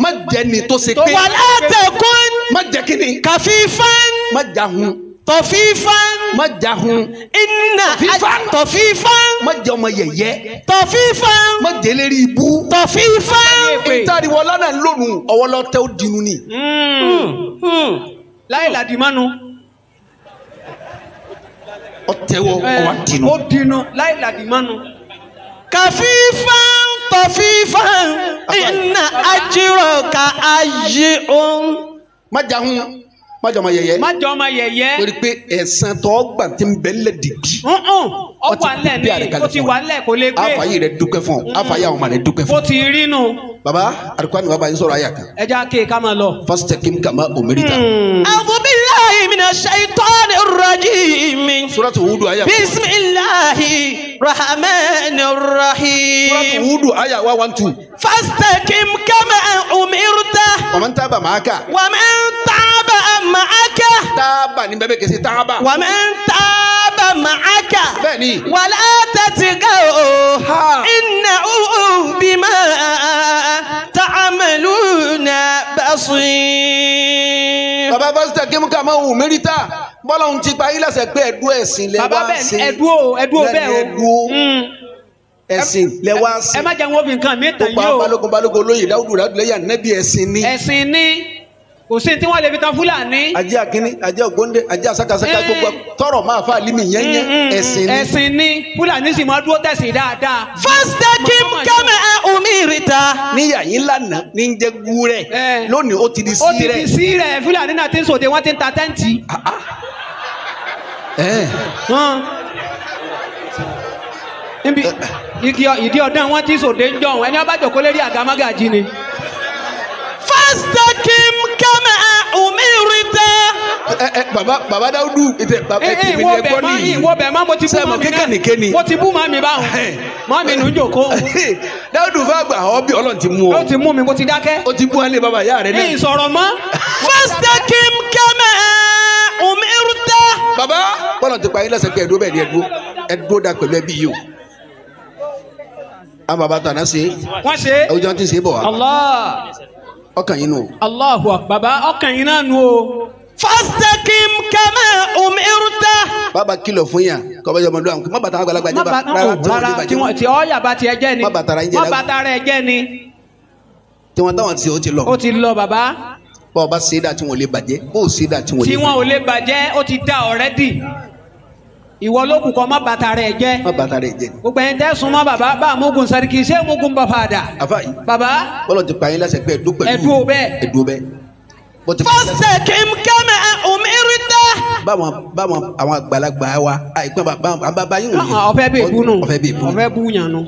má jẹ́ ni tó ṣe pé. Wala takun. má jẹ́ kí ni. Kafifan. má jahun. Tafifan. má jahun. Inna Tafifan. Tafifan. má jẹ́ ọmọ yẹ̀yẹ́. Tafifan. má jẹ́ lérí ibú. Tafifan. ìtàdíwọ́ lánà lónìí ọwọ́ lọ tẹ́ ó dinu ni. láyé làdìmánu. ọ tẹ́wọ́ ọwọ́ dinu. ó dinu láyé làdìmánu. Kafifan. Tafifan. Inna ajraka ajrun. má jahun. má jẹ́ ọmọ yẹ̀yẹ́. má jọ ọmọ yẹ̀yẹ́. torí pé ẹ̀san tó gbà tí ń bẹ lẹ̀ dìbì. ọ wà nílẹ̀ ní o ti wà nílẹ̀ kò lè gbé. àfàyè rẹ dúpẹ́ fún ọ àfàyè àwọn ọmọ rẹ dúpẹ́ fún bó ọ. ti rí nù. baba àdìkúwà ni bàbá yín sọ̀rọ̀ àyà kan. ẹ já ké ká máa lọ. fastaqim kama umirta. A'udhu billahi minash shaitanir rajim. suratu Hudu àyà. Bismillahir rahmanir rahim. suratu Hudu àyà 112. Fastaqim kama umirta. wa man taba ma'aka. Wa man taba ma'aka. tábà ní bẹ́ẹ̀ kẹsì tábà. Wa man taba ma'aka. bẹ́ẹ̀ni. Wala tatghaw. Innahu bima ta'maluna basir. baba fastaqim kama umirta. bọ́lá ohun ti pa yín lẹ́sẹ̀ pé ẹ̀dú ẹ̀sìn lẹ bàbá wá bẹ́ẹ̀ sí. ẹ̀dúró bẹ́ẹ̀ o. ẹ̀sìn lẹ wá sí. ẹ má jẹ́ wọn fi nǹkan mi tàn gbogbo yín o. àwọn balógun olóyè Dáúdù lẹ́yìn Ànábì ẹ̀sìn ni. ẹ̀sìn ní kò sí tí wọ́n lè fi tan Fúlàní. ajé akínní ajé ògbóǹde ajé asakasaka gbogbo tọrọ máa fa alimi yẹnyẹn ẹ̀sìn ni. ẹ̀sìn ní Fúlàní sì máa dúró tẹ̀sìn dáadáa. Fastaqim kama umirta. níyà yín lánàá ní jẹ gúrẹ lónìí ó ti di sí ó ti rẹ. di sí rẹ̀ Fúlàní náà ti ń sòde wọ́n ti ń ta tẹ́ǹtì. níbi ìdí ọdún wọn ti sòde ń jọ̀hún ẹni ọba jòkó lérí àga Mágàjí ni. Fastaqim kama umirta. baba Dáúdù èmi ìwọ ni ẹgbọ́n nìyí. bẹ̀ mọ́ mo ti bú mọ́ mi náà mo ti bú mọ́ mi báwọn mọ́ mi nù ń jòkó. Dáúdù fún àgbà ọ bí Ọlọ́run ti mú ọ. ó ti mú mi mo ti dákẹ́. ó ti bú wọn lé baba ìyá rẹ náà. ní ìsọ̀rọ̀ mọ́. Fastaqim kama umirta. baba bọ́lọ̀ ti pa yín lẹ́sẹ̀ pé ẹ̀dúró bẹ́ẹ̀ ni ẹ̀dúró da pẹ̀lú ẹbí yìí o. àwọn baba tàná ṣe. wọ́n ṣe. ọjọ́ ti ṣe bọ̀ wá. Allah. ọkàn yín nù. Allahu Akbar. Baba ọkàn yín náà nù o. Fastaqim kama umirta. bàbá kìlọ̀ fún yàn kọ́ bá yọ ọmọdé àwọn má bàtà àgbàlagbà jẹ́ bá rárá tí wọ́n ti ọ̀yà bá tiẹ̀ jẹ́ ni. má bàtà ara ń jẹ́ má bàtà ara ẹ̀ jẹ́ ni. tí wọ́n táwọn ti ṣe ó ti lọ. ó ti lọ bàbá. bọ́ọ̀ bá ṣe é dà tí wọ́n lè bàjẹ́ bó o ṣe é dà tí wọ́n lè bàjẹ́. tí wọn ò lè bàjẹ́ ó ti dá already. ìwọ ló kù kọ́ má bàtà ara ẹ̀ jẹ́. má bàtà ara ẹ̀ jẹ́. gbogbo ẹ̀yin tẹ́ súnmọ́ bàbá bá mugun Sàríkì ṣé mugun bàbá dà. àfa yìí bàbá. bọ́lọ̀ ti pa yín lẹ́sẹ̀ pé ẹ̀dó pẹ̀lú. ẹ̀dúró bẹ́ẹ̀. ẹ̀dó bẹ́ẹ̀. Fastaqim kama umirta. báwọn àwọn àgbàlagbà wa àìpẹ́ bàbá yín wò ní. ọ̀fẹ́ bẹ́ẹ̀ bú nù. ọ̀fẹ́ bẹ́ẹ̀ bú. ọ̀fẹ́ bú yàn nù.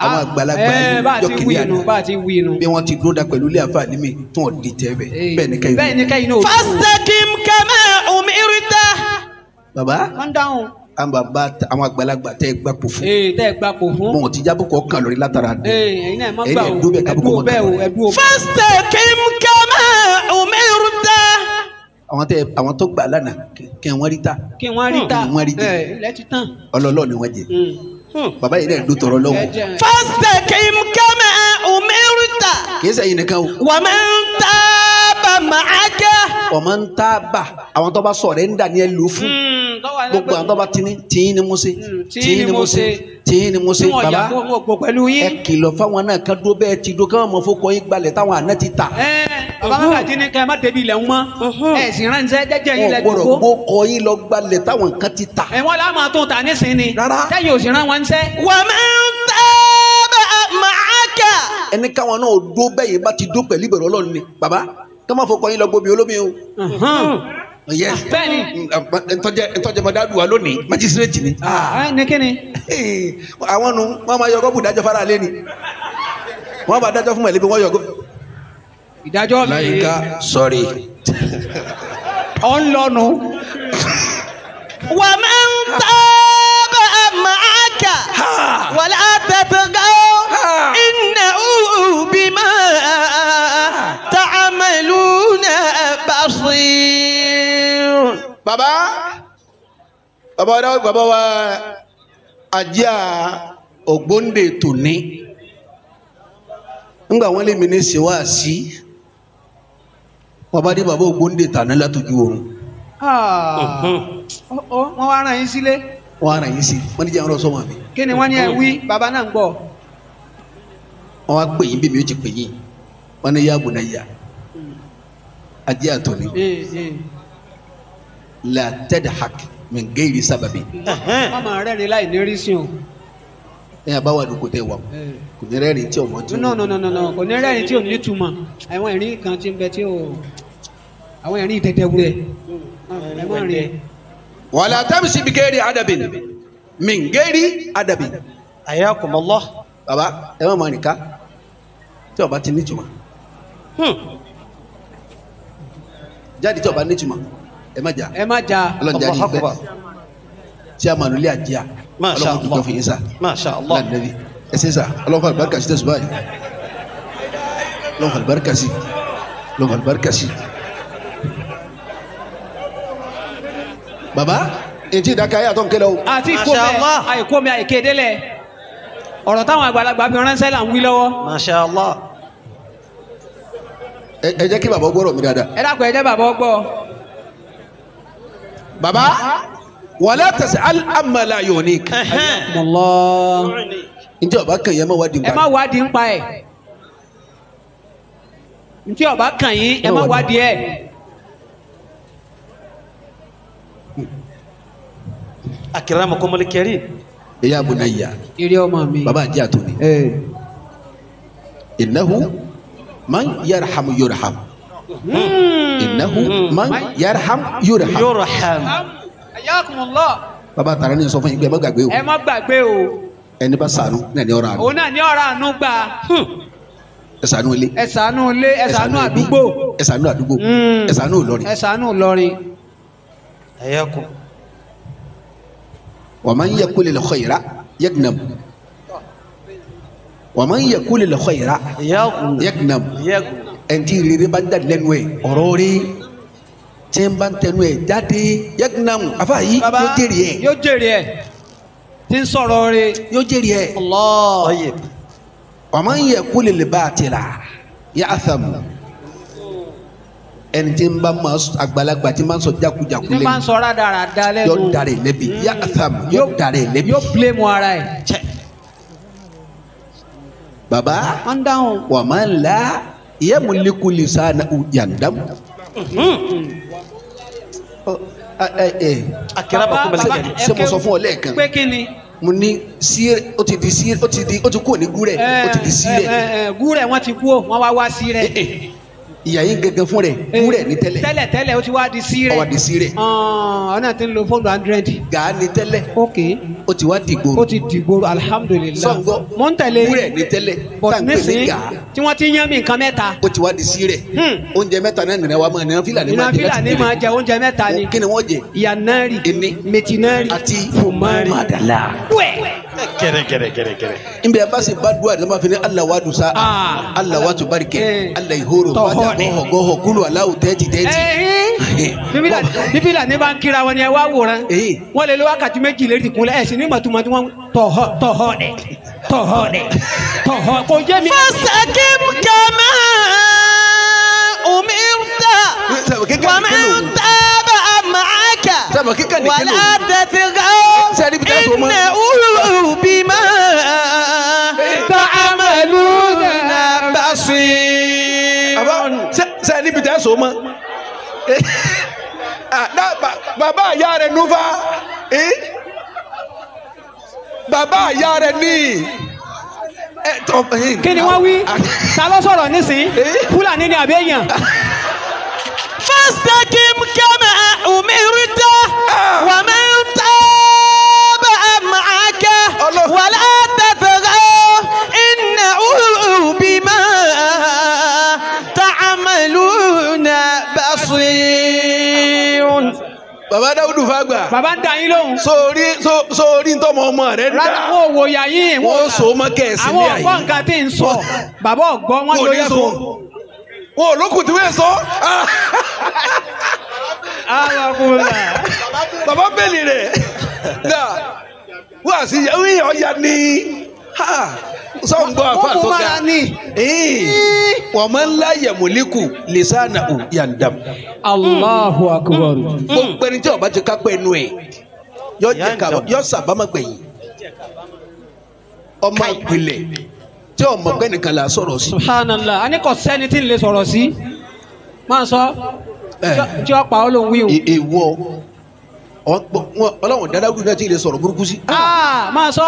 àwọn àgbàlagbà yìí jọkìlì àná bá a ti wí inú. bí wọ́n ti dúró da pẹ̀lú ilé àfa ní mi tí wọ́n di tẹ́ bẹ́ẹ̀ bẹ́ẹ̀ ni kẹ́yìn náà. Fastaqim kama umirta. bàbá wọ́n dáhùn. àwọn bàbá àwọn àgbàlagbà tẹ́ gbà kó fún. tẹ́ gbà kó fún. mọ̀ ti jábọ̀ kọ́ kàn lórí látara dùn. ẹ̀yin náà ẹ má gbà o ẹ̀dúró bẹ́ẹ̀ o ẹ̀dúró bẹ́ẹ̀. Fastaqim kama umirta. àwọn tó gbà lánàá kí wọ́n rí ta. kí wọ́n rí ta ilẹ̀ ti tán. ọlọ́lọ́ ni wọ́n jẹ. bàbá yìí náà ló tọrọ lọ́wọ́. Fastaqim kama umirta. kì í sẹ́yìn nìkan o. Wa man taba ma'aka. wa man taba àwọn tó bá sọ̀rọ̀ ń dà ní ẹ lò fún. gbogbo àwọn tó bá tìyín ni mo ṣe. tìyín ni mo ṣe. tìyín ni mo ṣe. bàbá ẹ kìlọ̀ fáwọn náà kan dó bẹ́ẹ̀ ti dó káwọn ọmọ fọkọ yín gbalẹ̀ táwọn àná ti ta. bàbá Mágàjí ní ká ẹ má débi ilẹ̀ ń mọ́. ẹ sì ránṣẹ́ jẹ́jẹ́ yín lẹ dùkú. wọ́n gbọ́dọ̀ gbó kọ yín lọ gbalẹ̀ táwọn kan ti ta. wọ́n lá máa tún ta nísìnyí. rárá. kẹ́yìn ò sì rán wọn ṣẹ́. Wa man taba ma'aka. ẹni káwọn náà dó bẹ́ẹ̀ yìí bá ti dó pẹ̀lú ìbẹ̀rù Ọlọ́run ni bàbá ká má fọkọ yín lọ gbóbi olómi o. Yes. Bẹ́ẹ̀ni. Ntọ́jẹ́ mọ̀dáàdù wa lónìí májísírèètì ni. Ní kíni. Àwọn nu wọ́n máa yọgọ́ bù dájọ́ fara lé ni. Wọ́n bá dájọ́ fún mọ̀lẹ́bí wọ́n yọgọ́. Ìdájọ́ mi. Láyìíká sọ̀rí. Ọ̀ ń lọ́nu. ومن تاب معك ولا تطغوا إنه بما تعملون بصير. Baba wa ajá Ògbóǹdè tòní. Ńgbà wọ́n lé mi ní ṣe wá sí. Wọ́n bá dé bàbá Ògbóǹdè tàná látọjú oorun. Wọ́n wá rán yín sílé. Wọ́n rán yín sí. Wọ́n ní jẹ́ ọ̀rọ̀ sọ́mọ́ mi. Kí ni wọ́n ní ẹ wí? Bàbá náà ń gbọ́. Wọ́n wá pè yín bí mi ó ti pè yín. Wọ́n ní yá bunayya. Ajé àtọ̀ní. La tadhak min ghairi sababi. Mama rẹ́rìn láì ní rí sí o. Ẹ̀yin àbáwá àdúgbò tẹ̀ wà. Kò ní rẹ́rìn tí ọmọ tí. No. Kò ní rẹ́rìn tí ò ní túmọ̀. Àwọn ẹ̀rín kan ti ń bẹ tí ò. Àwọn ẹ̀rín ìdẹ́dẹ́ wúrẹ́. Ẹ má rìn ẹ. Wala tamshi bi ghairi adabin. Min ghairi adabin. Ayakumullah. Baba ẹ má máa nìka. Tí ọba ti ní túmọ̀. Jáde tí ọba ní túmọ̀. Ẹ má jà. Ẹ má jà. Ọlọ́run jáde ìgbẹ́. Tí a máa lulẹ̀ àjíà. Masha Ọlọ́run tó jọ fún yín sá. Masha Allah. Lánàbí. Ẹ ṣe sá. Ọlọ́run fún àlùbáríkà sí tẹ̀sùn báyìí. Ọlọ́run fún àlùbáríkà sí. Ọlọ́run fún àlùbáríkà sí. Baba ètí ìdáka ayé àtọ́ nkẹ́lẹ́ o. Àti àìkó mi àìké délẹ̀. Ọ̀rọ̀ táwọn àgbàlagbà fi ránṣẹ́ là ń wí lọ́wọ́. Masha Allah. Ẹ jẹ́ kí bàbá gbọ́rọ̀ mi dáadáa. Ẹ dákun ẹ jẹ́ bàbá gbọ́. Baba wala tas'al amma la yunik. Ntí ọba kàn yẹn má wádìí Ẹ má wádìí ń pa ẹ̀. Ntí ọba kàn yín ẹ má wádìí ẹ̀. Akramakumul karim. Ya bunayya. Eré ọmọ mi. Baba àjẹ́ àtúni. Innahu man yarham yurham. Innahu man yarham yurham. Yurham. Ayakumullah. Baba tààrà ní sọ fún yín pé ẹ má gbàgbé o. Ẹ má gbàgbé o. Ẹni bá ṣàánú náà ní ọ̀rọ̀ àánú. Òun náà ní ọ̀rọ̀ àánú gbà. Ẹ ṣàánú ilé. Ẹ ṣàánú ilé, ẹ ṣàánú àdúgbò. Ẹ ṣàánú àdúgbò. Ẹ ṣàánú Ìlọrin. Ẹ ṣàánú Ìlọrin. Ayakum. Wa man yaqulil khayra yagnam. Wa man yaqulil khayra yagnam. Ẹnití rere bá jáde lẹ́nu ẹ̀ ọ̀rọ̀ rí tí ń bá tẹnu ẹ̀ jáde yagnam. Afa yìí yóò jèrè ẹ̀. Yóò jèrè ẹ̀. Tí ń sọ̀rọ̀ rí. Yóò jèrè ẹ̀. Allah. Wa man yaqulil batila ya'tham. Ẹni tí ń bá máa àgbàlagbà tí máa ń sọ jákujàku lẹ́nu. Tí máa ń sọ rádaràda lẹ́nu. Yóò darẹ̀ lẹ́bi. Ya'tham yóò darẹ̀ lẹ́bi. Yóò blame ara ẹ̀. Baba Wọ́n dáhùn. wa man la yamliku lisanahu yandam. Akramakumul karim. Ṣé mo sọ fún ọ lẹ́ẹ̀kan? Pé kí ni? Mo ní síre ó ti di síre ó ti kúrò ní gúrẹ̀ ó ti di síre. Gúrẹ̀ wọ́n ti kú o, wọ́n wá sí rẹ̀. Ìyá yín gẹ́gẹ́ fún rẹ̀ gúrẹ̀ ní tẹ́lẹ̀. Tẹ́lẹ̀ ó ti wá di sí rẹ̀. Ó wá di sí rẹ̀. Ọ̀nà tí ń lo fóònù 100. Gàá ní tẹ́lẹ̀. Ok. Ó ti wá dìgbò. Ó ti dìgbò alhamdulilayi. Sọ̀ngọ́ Mo ń tẹ̀lé. gúrẹ̀ ní tẹ́lẹ̀. But Tá à ń pè ní nísìnyí gàá. tí wọ́n ti yán mi nǹkan mẹ́ta. Ó ti wá di sí rẹ̀. Oúnjẹ mẹ́ta náà nìyẹn wa máa nìyẹn fílà ní máa jẹ Ìnàfílà ní máa jẹ oúnjẹ mẹ́ta ni. Kí ni wọ́n jẹ? Ìyànnárì. Ení. Mẹtinárì. Àti Fùmárì. Màdàlá. Gẹ̀rẹ̀. Nbẹ bá sì bá dùn àdàmà fi ni Allah wa dusa Allah wa tubarike Allah ihoro fàjà gọhọ kúlù aláwọ tẹ́tì. Bíbélà ní bá ń kíra wọn ni ẹ wá wòran. Wọ́n lè lo wákàtí méjì lérí ìkúnlẹ̀ ẹ̀ sì ní màtúmọ̀ tí wọ́n tọ̀họ̀ dẹ̀ kò jẹ́ mi. Fastaqim kama umirta wa man taba ma'aka wala tatghaw innahu bima ta'maluna basir. Sẹ́yìn níbi tẹ́ so mọ́. Bàbá àyà rẹ̀ nufa. Bàbá àyà rẹ̀ ní. Kí ni wọ́n wí? Ta ló sọ̀rọ̀ nísìnyí? Fúlàní ni àbí èèyàn? Fastaqim kama أمرت ومن تابع معك ولا تطغوا إنه بما تعملون بصير. Baba Dáúdù Fágbà. Bàbá ń da yín lóhùn. Sórí ntọ́mọ ọmọ rẹ̀ ń dá. Rárá wọn ò wò yà yín. Wọ́n so mọ́ kẹ́ẹ̀sì ní àwọn àyè. ọ̀gbọ́n nǹkan tí ń sọ. Bàbá ọ̀gbọ́n wọn lórí ẹ̀fọ́. Wọn ò lókùn tí wọ́n sọ. Bàbá bẹ́ẹ̀lì rẹ̀. Wọ́n àti ọ̀ya ni. Sọ́ǹgbọ́ àfa tó ga. Wọ́n máa ń láyẹ̀ mọ̀lẹ́kù lẹ́sànà ò yàndàm. Allahu akbar. Gbogbo ẹni tí ọba ti kápẹ́ ẹnu ẹ̀ yọ sàbámà gbẹ̀yìn. Ọmọ ìpìlẹ̀ tí ọmọ ọgbẹ́ nìkan là sọ̀rọ̀ sí. Subhanallah, a ní kò sẹ́ni tí ń lè sọ̀rọ̀ sí. Máa sọ tí ó pa ọ́ ló ń wí o. Èèwọ̀ Ọlọ́run Dáúdù náà ti lè sọ̀rọ̀ burúkú sí. Máa sọ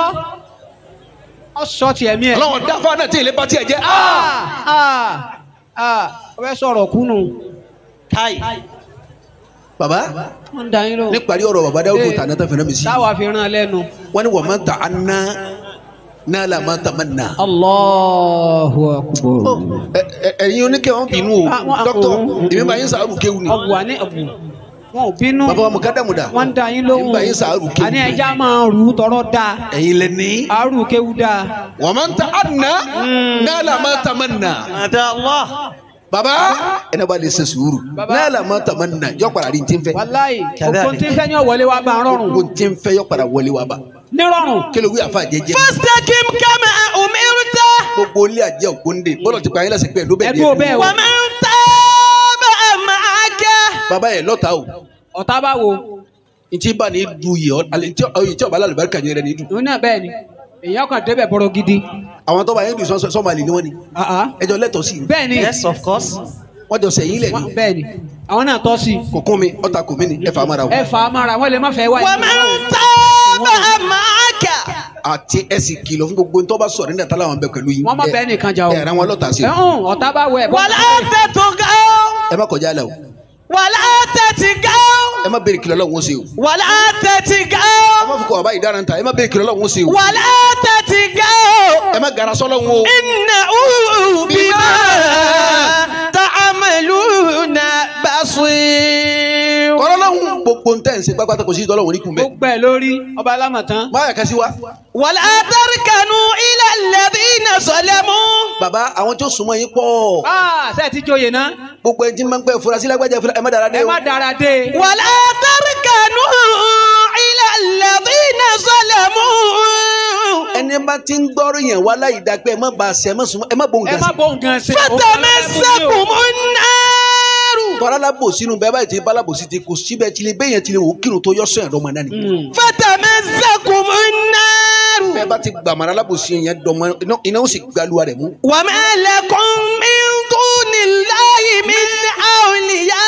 ọ sọ tiẹ̀ mí ẹ̀. Ọlọ́run Dáfá náà ti lè bá tiẹ̀ jẹ́. Ọ bẹ sọ̀rọ̀ kúnnù. Káì. Bàbá Wọ́n ń da yín lóhùn. níparí ọ̀rọ̀ bàbá Dáúdù tàná tó fẹ́ràn mi sí. Táwa fi rán lẹ́nu. Wọ́n ní wọ́n máa ń ta aná náà là máa ń ta máa ń nà. Allahu akbar. Ẹ̀yin oníkẹ́ wọn bínú o. Dókítà èmi máa ń sàárù kéwù ni. Ọ̀bùwà ní ọ̀bù. Wọn ò bínú. Bàbá wa Mùkádàmùdà. Wọ́n ń da yín lóhùn. Èmi máa ń sàárù kéwù. Àní ẹja máa rù ú tọrọ da. Ẹ̀yin lẹ ní. Àrù kéwù da. Wọ́n máa ń ta aná náà là máa ń ta máa ń nà. Ada Allah. Bàbá ẹni bá lè ṣe sùúrù. Náà là máa ń ta máa ń nà yọ padà rí ní tí ń fẹ́. Wàláyé òkú tí ń fẹ́ ní ọ̀wọ́lé wa bá ń rọrùn. Gbogbo tí ń fẹ́ yọ padà wọlé wa bá. Ní rọrùn. Kí ló wí àfa jẹjẹ. Fastaqim kama umirta. Gbogbo ilé àjẹ ògbóǹde bọ́lọ̀ ti pa ayé lẹ́sìn pé ẹ̀dó bẹ́ẹ̀ Ẹ̀dúró bẹ́ẹ̀ o. Wa man taba'a ma'aka. Bàbá yẹn lọ́ta o. Ọ̀tá bá wo. Ntí bá ní du yìí tí ọba alálùbáríkà yẹn rẹ ní dùn. Òun náà bẹ́ẹ̀ ni. Èyàn kan débẹ̀ bọ̀rọ̀ gidi. Àwọn tó bá yẹn dùn sọ́màlì ni wọ́n ni. Ẹjọ́ lẹ́tọ̀ọ́ sí i. Bẹ́ẹ̀ ni. Yes, of course. Wọ́n jọ sẹ̀yìn lẹ̀ ní. Bẹ́ẹ̀ ni. Àwọn náà tọ́ sí. Kò kún mi ọ̀tà kò mí ni ẹ fà á mára o. Ẹ fà á mára wọ́n lè má fẹ́ wáyé. Wa man taba'a ma'aka. Àti ẹ̀sìn kìlọ̀ fún gbogbo ntọ́ bá sọ̀rọ̀ nígbà tá láwọn bẹ pẹ̀lú yín. Wọ́n má bẹ́ẹ̀ nìkan jà o. Ẹ̀ràn wọn lọ́ta sí i. Ọ̀tá bá wẹ̀. Wala tatghaw. Ẹ má kọjá lẹ o. Wala tatghaw. Ẹ má béèrè kìlọ̀ lọ́wọ́ ṣe o. Wala Ẹ tatghaw. má fi kọ́ ọba ìdára ta ẹ má béèrè kìlọ̀ lọ́wọ́ ṣe o. Wala tatghaw. Ẹ má gara sọ́lọ́wọ́ o. Innahu bima ta'maluna basir. Kọ́lọ́lọ́hún gbogbo ntẹ́ ń ṣe pápátá kò sí ìtọ́lọ́wọ́ ní kùnbẹ́. Ó gbẹ lórí ọba alámọ̀tán. Máyà kan sí wa. Wala tarkanu ila alladhina zalamu. Bàbá àwọn tí ó súnmọ́ yín pọ̀. Ṣé ti joyè náà? Gbogbo ẹni tí máa ń pẹ́ furasí lágbájá ẹ má dára dé Ẹ o. má dára dé. Wala tarkanu ila alladhina zalamu. Ẹni bá ti ń gbọ́rọ̀ yẹn wá láyìí dápẹ́ ẹ má ba ṣe ẹ má súnmọ́ ẹ má bọ̀ ń Ẹ gà má sí. bọ̀ nǹkan ṣe. Fatamassakumun nar. Tọ́lá lábòsí inú bẹ́ẹ̀ báyìí ti bá lábòsí ti kò síbẹ̀ tí lè bẹ́yẹn ti lè wò ó kírun tó yọ sọ̀yàn dọ́mọ náà ni. Fatamassakumun nar. Bẹ́ẹ̀ bá ti gbàmọ́ra lábòsí yẹn dọ́mọ iná ó sì gbaluwa rẹ̀ mú. Wa ma lakum min dunillahi min awliya.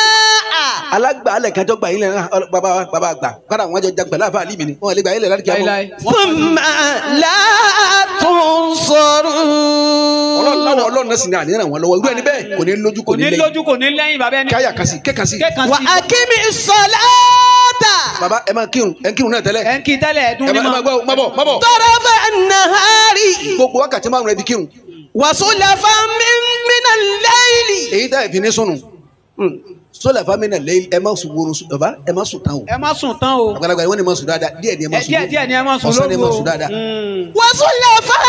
Alágbà alẹ̀ kájọ́ gbà yín lẹ́nu bàbá àgbà kọ́dà wọn jọ jagbà láàfà àlì mi ni wọn lè gbà yín lẹ́nu láti kí á mọ́. Thumma la tunsarun. Ọlọ́run náà sì ní àníyàn wọn lọ́wọ́ irú ẹni bẹ́ẹ̀ kò ní lójú kò Kò ní ní lẹ́yìn. lójú kò ní lẹ́yìn bàbá ẹni. Káyà kasi kékasi. Wa aqimi salata. Bàbá ẹ máa kírun ẹ ń kírun náà tẹ́lẹ̀. Ẹ ń kí tẹ́lẹ̀ ẹ̀dún Ẹ ní máa ma. gbọ́ má bọ̀. Tarafa an-nahari. Gbogbo wákàtí márùn-ún ẹ fi kírun. Wa sulafan min al-layli. Èyí tá ẹ fi ní sùnù. Sọlá fámínà lẹ́yìn ẹ má sùn wórun bàbá ẹ má sùn tán o. Ẹ má sùn tán o. Àgbàlagbà yìí wọ́n ní ma sùn dáadáa díẹ̀ ni ẹ má sùn lóru. Díẹ̀ ni ẹ má sùn Ọ̀sán ni ẹ má lóru o. sùn dáadáa. Wa sulafan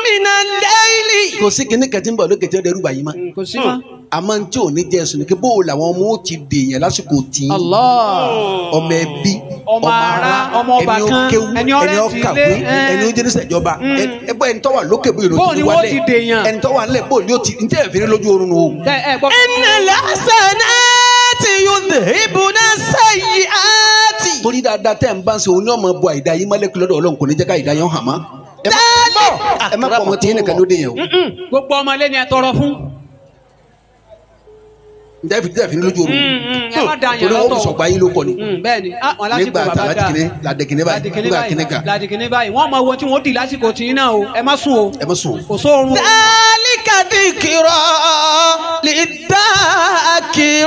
min al-layli. Kò sí kíní kẹtí ń bọ̀ lókè tí ó dẹrù bàyí ma. Kò sí ma. Àmọ́ n tí ò ní jẹ́ ẹ̀sùn ni kí bó o làwọn ọmọ ó ti dèèyàn lásìkò tí. Allah. Ọmọ ẹbí Ọmọ ará, ọmọ ọba ẹni ó kan, kéwú ẹni ẹni ọ̀rẹ́ ó ti kàwé lé, ẹni ó jẹ́rìsẹ̀ ìjọba ẹgbẹ́ ẹni tó wà lókè bóyá Bóò ni ló ti wọ́n wálẹ̀ ti dèèyàn. ẹni tó wà nílẹ̀ bóyá ni ó ti ntẹ́ ẹ̀fìn lójú oorun o. Ẹ gbọ́. Innal hasanati yudhhibuna sayyi'ati. Torí dáadáa tẹ́ ń bá ń ṣe òun ní ọmọ bu àìdá yín mọ́lẹ́kùn lọ́dọ̀ Ọlọ́run kò ní jẹ́ ká àìdá yẹn hàn mọ́. Ẹ má pọ̀ ọmọ tí yín nìkan ló dé yẹn o. Gbogbo ọmọ ilé ni ẹ tọrọ fún. ǹjẹ́ fi tẹ́ fi ní lójú oorun. ẹ má da yẹn torí lọ́tọ̀ wọ́n sọ̀gbà yín ló kọ ni. bẹ́ẹ̀ni wọn lásìkò bàbá dà ládẹkìnní báyìí nígbà kìnní kan. ládìkìnní báyìí wọ́n mọ owó tí wọ́n dì lásìkò tí náà o ẹ má sùn o. ẹ má sùn. kò sóorun. dhalika dhikra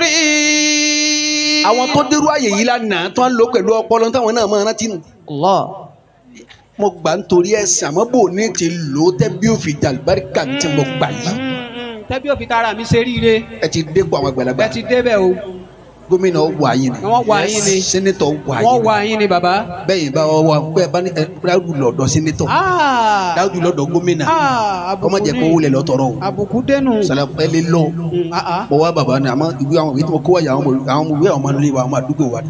lidhakiri. àwọn tó dérú àyè yìí lánàá tó ń lò pẹ̀lú ọpọlọ táwọn náà máa rántí nù. mo gbà nítorí ẹ̀sìn àmọ́ bò ní ti lò ó tẹ́ bí ó fi jàlùbáríkà tí mo gbà yìí. tẹ́bí òfin tara mi ṣe ríire. ẹ ti dépò àwọn àgbàlagbà. ẹ ti débẹ̀ o. gómìnà wà yín ni. wọ́n wà yín ni. sẹ́nitọ̀ wà yín ni. wọ́n wà yín ni bàbá. bẹ́ẹ̀ bá wà bẹ́ẹ̀ bá ní dáúdù lọ́dọ̀ sẹ́nitọ̀. dáúdù lọ́dọ̀ gómìnà. ọmọ jẹ kó wulẹ̀ lọ́tọ̀rọ̀ o. àbùkù dẹnu. sàlàpẹ́ lé lọ. mo wá bàbá ni àmọ́ ìwé àwọn ìwé tí mo kó wáyà àwọn ìwé àwọn ọmọ nílé wa àwọn àdúgbò wa ni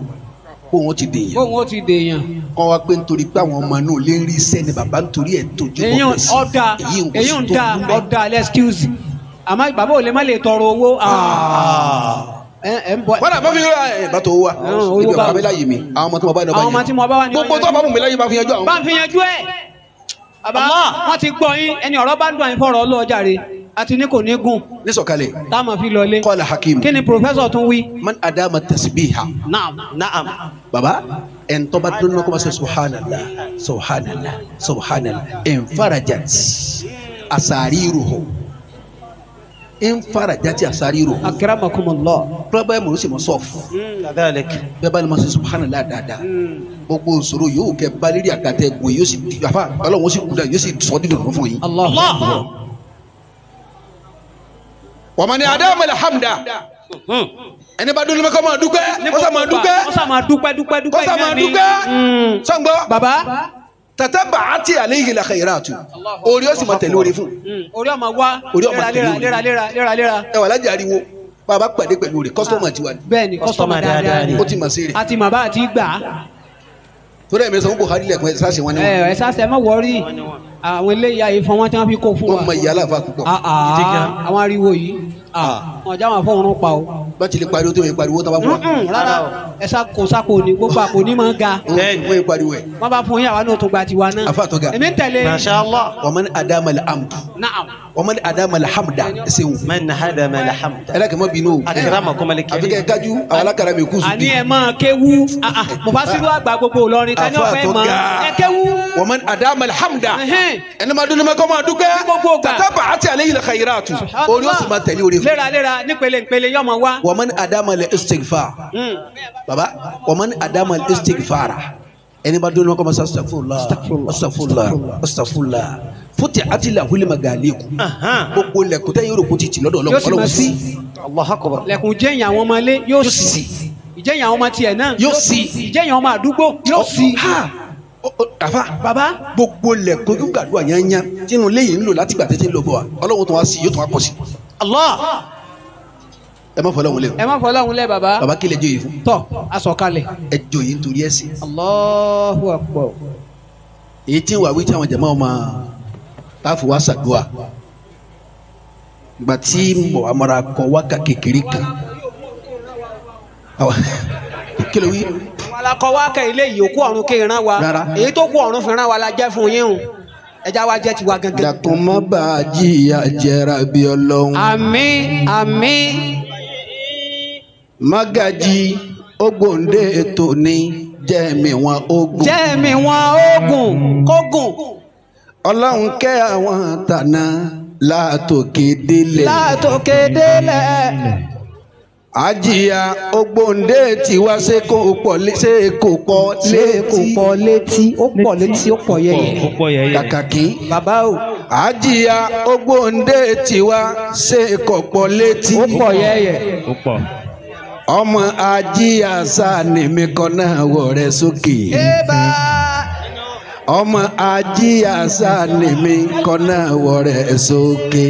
kó wọn ti dèèyàn. kó wọn ti dèèyàn. kọ́ wa pé nítorí pé àwọn ọmọ náà lè rí sẹ́ni bàbá nítorí ẹ̀ tójú bọ̀ bẹ́ẹ̀ sí. èyí ń da ọ̀dà lẹ́skíùsì àmọ́ bàbá ò lè má lè tọrọ owó. wọ́n àbá fi ẹ bá tó wá ibi ọ̀pá mi láyé mi àwọn ọmọ tí mo bá ní ọba yẹn. àwọn ọmọ tí mo bá wà ní. gbogbo tó bá mú mi láyé bá fi yanjú àwọn. bá fi yanjú ẹ. bàbá wọn ti gbọ́ yín ẹni ọ̀rọ̀ bá ń dùn àyìn fọ̀rọ̀ ọlọ́ọ̀jà rẹ̀ àti ní kò ní gùn. ní sọ̀kalẹ̀. táwọn fi lọlé. qala hakim. kí ni pòfẹ́sọ̀ tún wí. man adama tasbiha. naam. baba ẹn tó bá dúró náà kó bá sọ subhanallah subhanallah subhanallah infarajat asariruhu infarajat asariruhu. akramakumullah. pírọ́bà ẹ̀mọ̀ ló sì mọ̀ sọ́ọ̀fù. bẹ́ẹ̀ bá ní ma sọ subhanallah dáadáa. gbogbo ìṣòro yòówù kẹ́ bá lérí àgàtẹ̀ gbò yóò sì di àfa ọlọ́run ó sì kú dá yóò sì sọ́ dídùn fún yín. Allah. wa man adama alhamda. ẹni bá dúró kọ́ máa dúpẹ́ kó sá máa dúpẹ́ kó sá máa dúpẹ́ kó sá máa dúpẹ́ sọ́ngbọ́. bàbá. tataba'ati alayhi la khayratu orí ó sì máa tẹ̀lé orí fún. orí ọmọ wa léraléra. ẹ wà lájà ariwo bàbá pàdé pẹ̀lú rẹ̀ kọ́sítọ́mà ti wà ní. bẹ́ẹ̀ni kọ́sítọ́mà dáadáa ni ó ti mà sí rẹ̀. àti màbá àti gbà. torí ẹ̀mí sọ́n Buhari lẹ̀kùn ẹ̀ sáṣẹ wọn ni wọn. ẹ sáṣẹ má wọrí àwọn eléyà ìfọ̀n wọn tí wọ́n fi kó fún wa. wọ́n mọ ìyá aláfa púpọ̀. àwọn ariwo yìí wọn já wọn fọwọ́n pa o. bá tilẹ̀ pariwo tó yẹ pariwo tó bá fún wa. rárá ẹ sá kó sáko ni gbogbo àpò ní máa ń ga. wọ́n yẹ pariwo ẹ̀. wọ́n bá fún yín àwa náà tó gba tiwa náà. afa tó ga. èmi ń tẹ̀lé. Masha Allah. wa man adama al-amdu. Naam. wa man adama al-hamda ẹsẹ̀ wò. man hadama alhamda. ẹlẹ́kẹ̀ mọ́ bínú o. akramakum al-karim. àfikẹ́ kájú àwọn alákàrà mi kú sùn. àní ẹ máa kéwú mufasiru àgbà gbogbo Ìlọrin tani ọ̀fẹ́ mọ́ ẹ kéwú. wa man adama al-hamda. ẹni máa dúró kọ́ máa dúkẹ́. tataba'ati alayhi la khayratu orí ó sì máa tẹ̀lé orí fún. léraléra nípele yọmọ wa. wa man adama al-istighfar. baba wa man adama al-istighfara ẹni bá dúró kọ́ máa sọ astaghfirullah futihat lahul magaliku gbogbo lẹ̀kùn tẹ́ yóò kó ti tì lọ́dọ̀ yóò sì máa sí. Allahu akbar. lẹ̀kùn jẹ́yìn àwọn ọmọ ilé yóò sì. ìjẹ́yìn àwọn ọmọ tiẹ̀ náà yóò sì. ìjẹ́yìn ọmọ àdúgbò yóò sì. àfa baba. gbogbo lẹ̀kùn tó gbàdúrà yányá tínú léyìn ń lò láti gbà tẹ́tí ń lọ bọ̀ wa ọlọ́run tó wá sí yóò tó wá pọ̀ sí. Allah. ẹ má fọlọ́run lẹ. ẹ má fọlọ́run lẹ baba. baba kí lè jọ yìí fún. tọ asọ̀kalẹ̀. ẹ jọ yìí nítorí ẹ̀sìn. Allahu akbar. èyí tí wàá wí tí àwọn jàmáà ọmọ táàfù wá ṣàdúrà gbà tí mọ̀ àmọ́ra kọ wákà kékeré kan. kí ló wí. àwọn alakọ wa kẹ ilé yìí òkú ọ̀run kí ìran wa Rárá. èyí tó kú ọ̀run fi ran wa la jẹ́ fún yín o ẹja wa jẹ́ tiwa gangan. dàkún má bàa jìyà jẹra bí ọlọ́run. àmín àmín. Magaji ogbonde ètò ní jẹ́mi wọn ogun. jẹ́mi wọn ogun kógun. ọlọ́run kẹ́ àwọn tànà látòkè délẹ̀. látòkè délẹ̀. àjíyá ogbonde tiwa ṣe kò pọ̀ létí. ó pọ̀ létí ó pọ̀ yẹyẹ. kàkàkí. bàbá o. àjíyá ogbonde tiwa ṣe kò pọ̀ létí. ó pọ̀ yẹyẹ. ọmọ àjíyá sáni mi kan náà wọ̀ rẹ̀ sókè. ọmọ àjíyá sáni mi kan náà wọ̀ rẹ̀ sókè.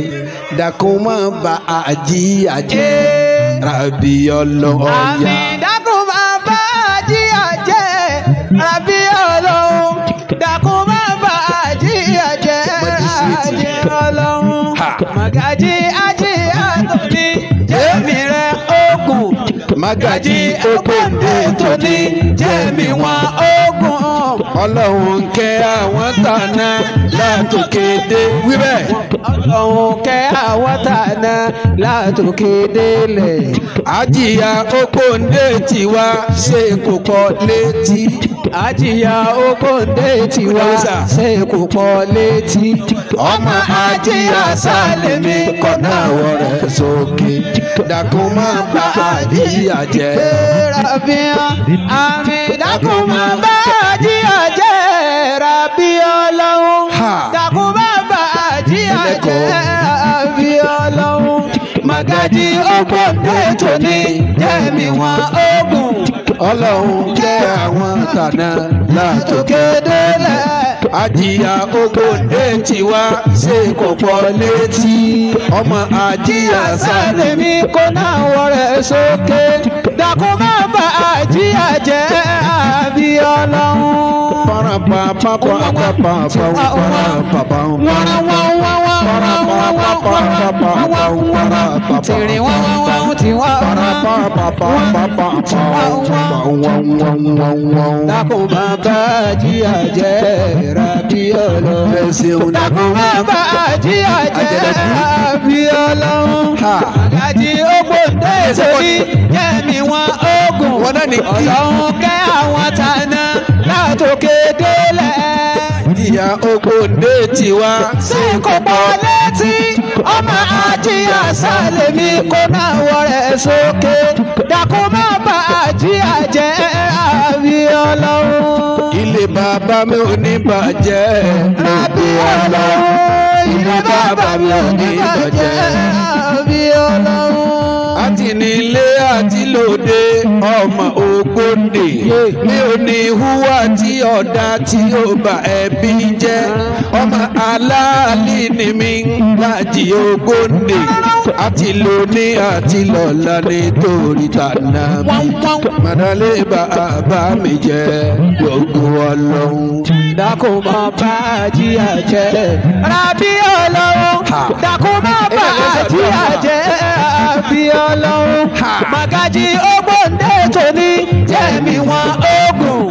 dákun má bà àjíyá jẹ́ rabi ọlọ́ọ̀yà. àmín dákun má bà àjíyá jẹ́ rabi ọlọ́run. dákun má bà àjíyá jẹ́ rabi ọlọ́run. Magaji àjíyá tó ní jẹ́mi rẹ̀ ogun. Magaji ogbonde tó ní jẹ́mi wọn ogun. ọlọ́run kẹ́ àwọn tànà látòkè dé. wíbẹ̀. Ọlọ́run kẹ́ àwọn tàná látòkè délẹ̀. Àjíyá Ògbóǹdé tiwa ṣe kò pọ̀ létí. Àjíyá Ògbóǹdé tiwa ṣe kò pọ̀ létí. Ọmọ Àjíyá Sálẹ̀mí kọ́nà wọ̀rẹ̀ sókè. Dákun má bà Àjíyá jẹ́. Ràbíà àmì dákun má bà Àjíyá jẹ́. Ràbí Ọlọ́run dákun má bà Àjíyá jẹ́. Ràbí Ọlọ́run Màgàjí Ògbóǹdé tòní jẹ́mi wọn ogun. Ọlọ́run kẹ́ àwọn tàná látòkè délẹ̀. Àjíyá Ògbóǹdé tiwa ṣe kò pọ̀ létí. Ọmọ Àjíyá Sálẹ̀mí kó náà wọ̀rẹ̀ sókè. Dákun má bà Àjíyá jẹ́. Àbí Ọlọ́run. Tìrì wọ́n tí wọ́n dákun má bà Àjíyá jẹ́. Ràbí Ọlọ́run. Dákun má bà Àjíyá jẹ́. Ràbí Ọlọ́run. Màgàjí Ògbóǹdé sórí jẹ́mi wọn ogun. Ọlọ́run kẹ́ àwọn tàná látòkè délẹ̀. Àjíyá Ògbóǹdé tiwa ṣe kò pọ̀ létí. Ọmọ Àjíyá Sálẹ̀mí kó náà wọ̀rẹ̀ sókè. Dákun má bà Àjíyá jẹ́. Ràbí Ọlọ́run. Ilé bàbá mi ò ní bàjẹ́. Ràbí Ọlọ́run. Ilé bàbá mi ò ní bàjẹ́. Ràbí Ọlọ́run. Àti nílé àti lóde ọmọ Ògbóǹdé. Mi ò ní hùwà tí ọ̀dà tí ó bà ẹbí jẹ́. Ọmọ aláàlí ni mi Láàjì Ògbóǹdé. Àti lóní àti lọ́la nítorí tànà mi. Màdàlẹ́ bàbá mi jẹ́ gbogbo Ọlọ́run. Dákun má bà Àjíyá jẹ́. Ràbí Ọlọ́run. Dákun má bà Àjíyá jẹ́. Ràbí Ọlọ́run. Màgàjí Ògbóǹdé tòní jẹ́mi wọn ogun.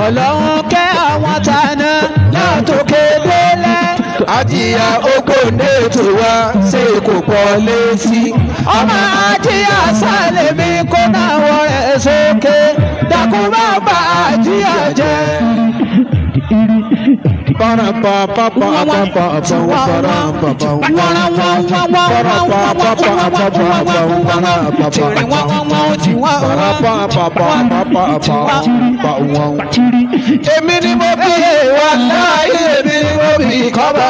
Ọlọ́run kẹ́ àwọn tàná látòkè délẹ̀. Àjíyá Ògbóǹdé tiwa ṣe kò pọ̀ létí. Ọmọ Àjíyá Sálẹ̀mí kó náà wọ̀rẹ̀ sókè. Dákun má bà Àjíyá jẹ́. Èmi ni mo bí wàláhí, èmi ni mo bí kọ́bà.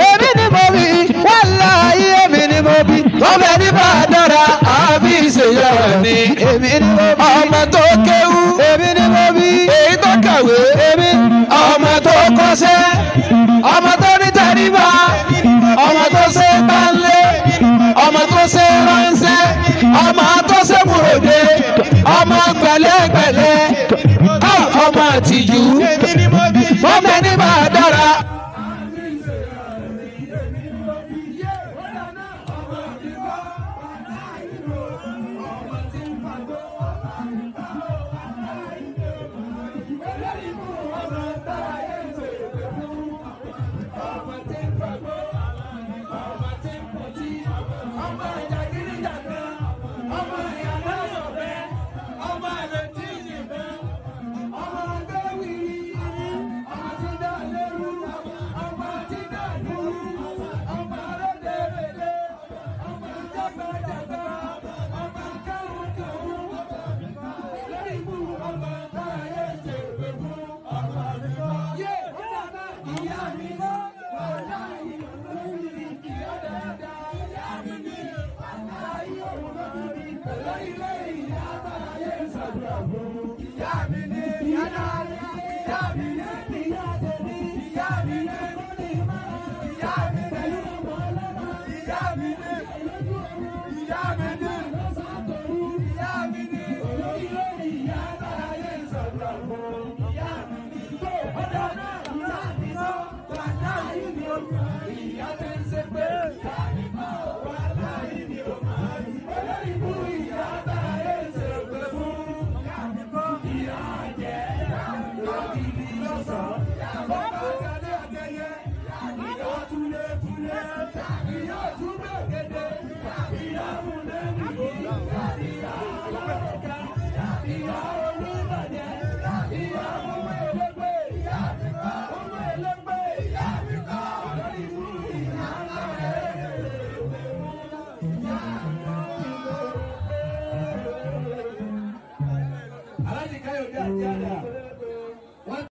Èmi ni mo bí wàláhí, èmi ni mo bí. Ọbẹ̀ ní bá dára àbí ìṣèyá ni. Èmi ni mo bí. Ọmọ tó kéwú. Èmi ni mo bí. Èyí tó kàwé. Èmi. Ọmọ tó kọ́ṣẹ́. Ọmọ tó ní tẹríba. Ọmọ tó ṣe pánlé. Ọmọ tó ṣe ránṣẹ́. Ọmọ tó ṣe múròdé. Ọmọ gbẹ̀lẹ́gbẹ̀lẹ́. Ọmọ àtìjú. Ọmọ ní bá dára. Yeah,